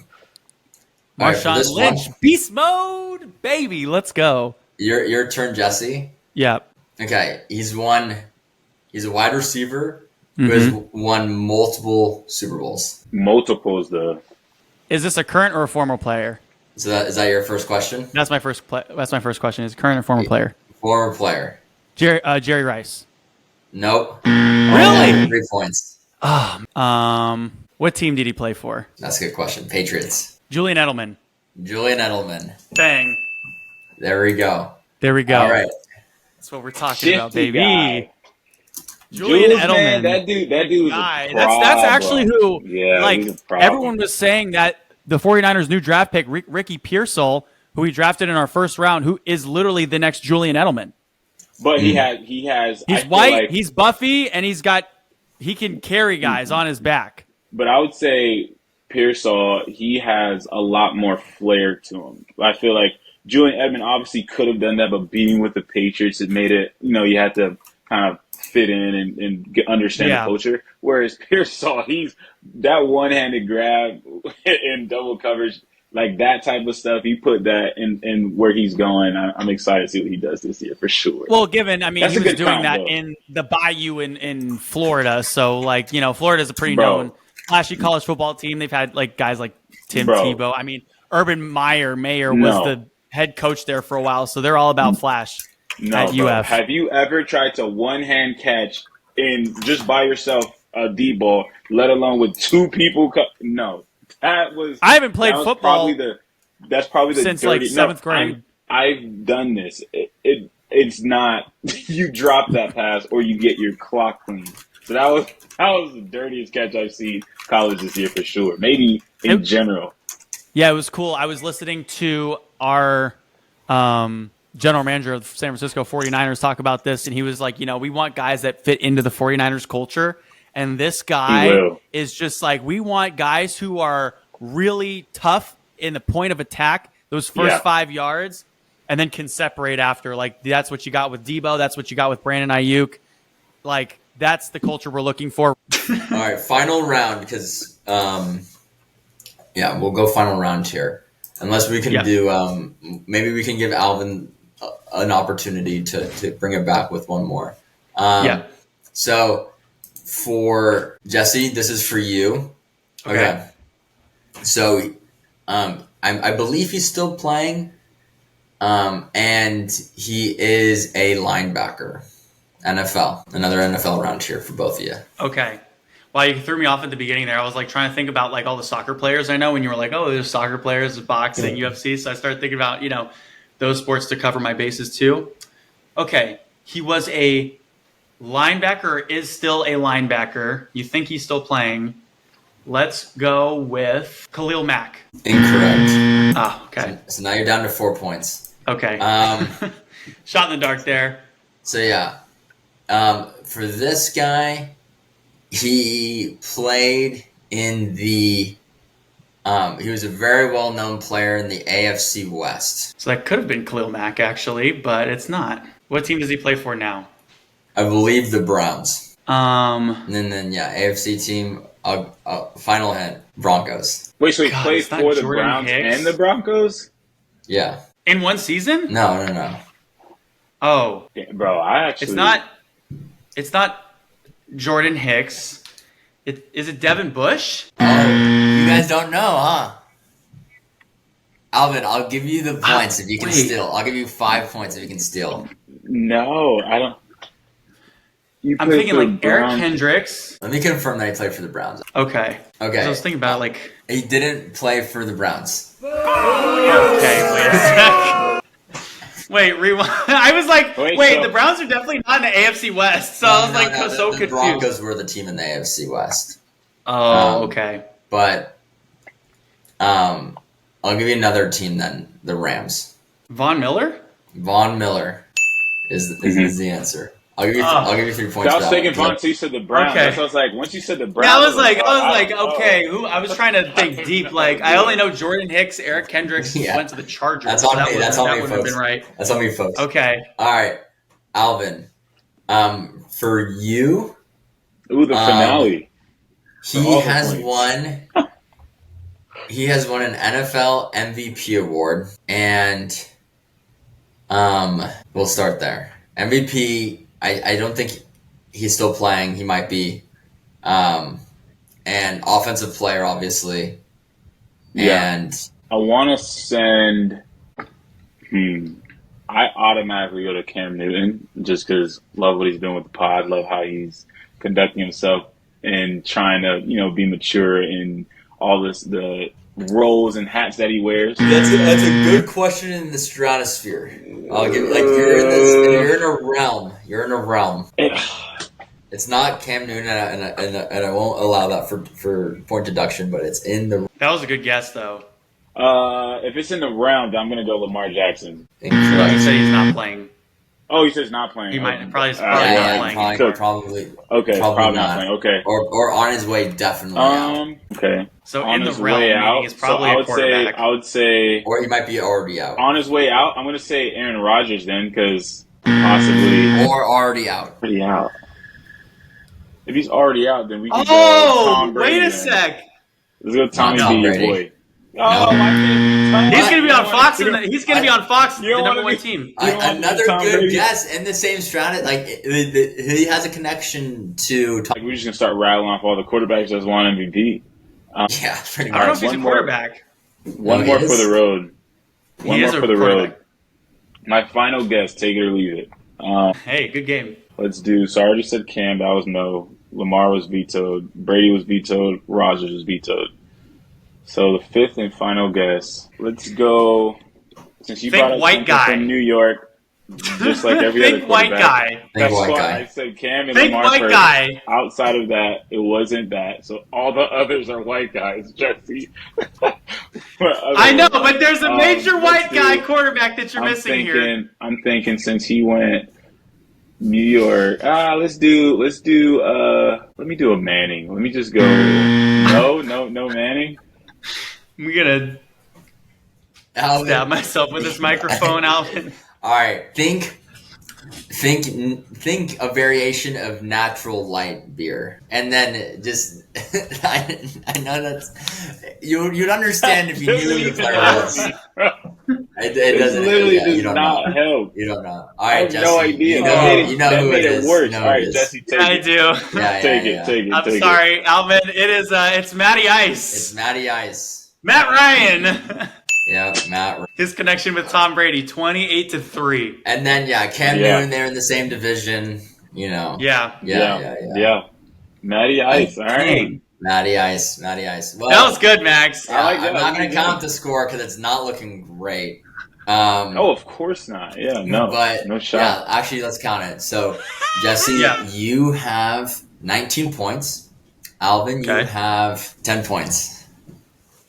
for Marshawn this Lynch, one, beast mode, baby. Let's go. your turn, Jesse. Yeah. Okay, he's a wide receiver who has won multiple Super Bowls. multiples, though. Is this a current or a former player? So is that your first question? That's my first question. Is it current or former player? Former player. Jerry Rice. Nope. Really? 3 points. What team did he play for? That's a good question. Patriots. Julian Edelman. Julian Edelman. Bang. There we go. There we go. All right. That's what we're talking about, Shifty baby. guy. Julian Jules, Edelman. man, that dude was Guy. a That's actually who. Yeah, like he's a problem. everyone was saying that the 49ers' new draft pick, Ricky Pearsall, who we drafted in our first round, who is literally the next Julian Edelman. But he has. He's I feel white, like- he's buffy, and he can carry guys on his back. But I would say Pearsall, he has a lot more flair to him. I feel like Julian Edelman obviously could have done that, but being with the Patriots, it made it, you had to kind of fit in and understand the culture. Whereas Pearsall, he's that one-handed grab in double coverage, like that type of stuff. He put that in where he's going. I'm excited to see what he does this year for sure. Well, given, That's he a was good doing comp, that though. in the Bayou in Florida. So, Florida's a pretty Bro. known, flashy college football team. They've had, guys like Tim Bro. Tebow. Urban Mayer was No. the head coach there for a while. So they're all about flash No, at bro. UF. Have you ever tried to one-hand catch in just by yourself a deep ball, let alone with two people. No, I haven't played football. That's probably the since dirty, like seventh grade. I've done this. It's not you drop that pass or you get your clock clean. So that was the dirtiest catch I've seen college this year for sure. Maybe in general. Yeah, it was cool. I was listening to our general manager of the San Francisco 49ers talk about this, and he was like, we want guys that fit into the 49ers culture. And this guy is just like, we want guys who are really tough in the point of attack, those first 5 yards, and then can separate after. Like, that's what you got with Debo. That's what you got with Brandon Ayuk. Like, that's the culture we're looking for. All right, final round because, we'll go final round here. Unless we can do, maybe we can give Alvin an opportunity to bring it back with one more. So for Jesse, this is for you. Okay. So I believe he's still playing, and he is a linebacker. NFL. Another NFL round here for both of you. Okay. Well, you threw me off at the beginning there. I was like trying to think about like all the soccer players I know when you were like, oh, there's soccer players, there's boxing, UFC. So I started thinking about, those sports to cover my bases too. Okay. He was a linebacker or is still a linebacker. You think he's still playing. Let's go with Khalil Mack. Incorrect. Oh, okay. So now you're down to 4 points. Okay. Shot in the dark there. So for this guy, he played in the he was a very well-known player in the AFC West. So that could have been Khalil Mack, actually, but it's not. What team does he play for now? I believe the Browns. And then AFC team, final hint, Broncos. Wait, so he played for the Browns and the Broncos? Yeah. In one season? No. Oh. Yeah, bro, It's not Jordan Hicks. Is it Devin Bush? Oh, you guys don't know, huh? Alvin, I'll give you the points if you can steal. I'll give you 5 points if you can steal. No, I don't. I'm thinking like Eric Hendricks. Let me confirm that he played for the Browns. Okay. I was thinking about like... He didn't play for the Browns. Okay, wait a sec. Wait, rewind. I was like, the Browns are definitely not in the AFC West. So I was so confused. The Broncos were the team in the AFC West. Oh, okay. But I'll give you another team then, the Rams. Von Miller? Von Miller is the answer. I'll give you 3 points. I was thinking Von, so you said the Browns. Okay. So I was like, once you said the Browns, I was like, okay. Who? I was trying to think deep. Like, I only know Jordan Hicks, Eric Kendricks went to the Chargers. That's on me. That would have been right. That's on me, folks. Okay. All right, Alvin. For you, the finale. He has won. He has won an NFL MVP award, and we'll start there. MVP. I don't think he's still playing. He might be. And offensive player, obviously. Yeah. And I want to send... I automatically go to Cam Newton just because love what he's doing with the pod, love how he's conducting himself and trying to, be mature in all the roles and hats that he wears. That's a good question in the stratosphere. I'll give you're in a realm. You're in a realm. It's not Cam Newton, and I won't allow that for point deduction, but it's in the. That was a good guess, though. If it's in the round, I'm gonna go Lamar Jackson. He said he's not playing. Oh, he says he's not playing. He might probably not playing. Probably. Okay, probably not playing. Okay, or on his way, definitely. Out. Okay. So on in the his realm, way out, he's probably a quarterback. I would say, or he might be already out. On his way out, I'm gonna say Aaron Rodgers then, because possibly or already out. Already out. If he's already out, then we can go Tom Brady. Wait a sec. Let's go Tommy B, your boy. He's gonna be on Fox. He's gonna be on Fox. The number one team. Another good guess in the same strategy. Like he has a connection to. Like we're just gonna start rattling off all the quarterbacks that's won MVP. Yeah, pretty much. I don't know if he's a quarterback. One more for the road. One more for the road. My final guess. Take it or leave it. Hey, good game. Let's do. So I already said Cam. That was no. Lamar was vetoed. Brady was vetoed. Rodgers was vetoed. So the fifth and final guess. Let's go. Since you brought up white something guy from New York, just like every other Think white quarterback. guy. That's white why guy. I said Cam and Think Lamar white first. guy. Outside of that, it wasn't that. So all the others are white guys, Jesse. I know, but there's a major white guy do- quarterback that you're missing here. I'm thinking since he went New York, let's do let me do a Manning. Let me just go no Manning. I'm gonna Alvin. stab myself with this microphone, Alvin. All right, think a variation of natural light beer, and then just I know that's you'd understand if you knew the player was. It doesn't. Literally Yeah, you does don't not know. help. You don't know. All I right, have Jesse. no idea. You know that who made it it is. worse. You know All who right, it is. Jesse, take I it. do. Yeah, Take yeah. it. I'm sorry, Alvin. It's Matty Ice. It's Matty Ice. Matt Ryan. Yeah, Matt. His connection with Tom Brady, 28-3. And then Cam Yeah. Newton, they're in the same division. You know. Yeah. Yeah. Matty Ice. All right. Matty Ice. Well, That was good, Max. I like that. I'm not going to Good. count the score because it's not looking great. Oh, of course not. Yeah, no. But no shot. yeah, actually, let's count it. So, Jesse, Yeah. you have 19 points. Alvin, you Okay. have 10 points.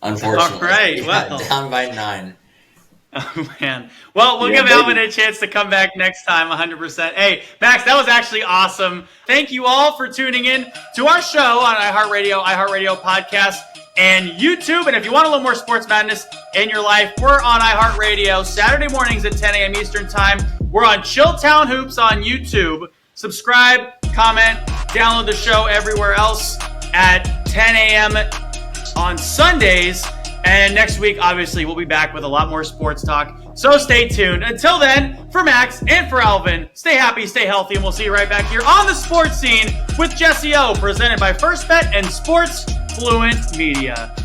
Unfortunately, All right, Yeah, well. down by 9. Oh, man. Well, we'll Yeah, give Alvin baby. a chance to come back next time, 100%. Hey, Max, that was actually awesome. Thank you all for tuning in to our show on iHeartRadio Podcast, and YouTube. And if you want a little more sports madness in your life, we're on iHeartRadio Saturday mornings at 10 a.m. Eastern Time. We're on Chilltown Hoops on YouTube. Subscribe, comment, download the show everywhere else at 10 a.m. on Sundays. And next week, obviously, we'll be back with a lot more sports talk. So stay tuned. Until then, for Max and for Alvin, stay happy, stay healthy, and we'll see you right back here on the sports scene with Jesse Ough, presented by First Bet and Sports Fluent Media.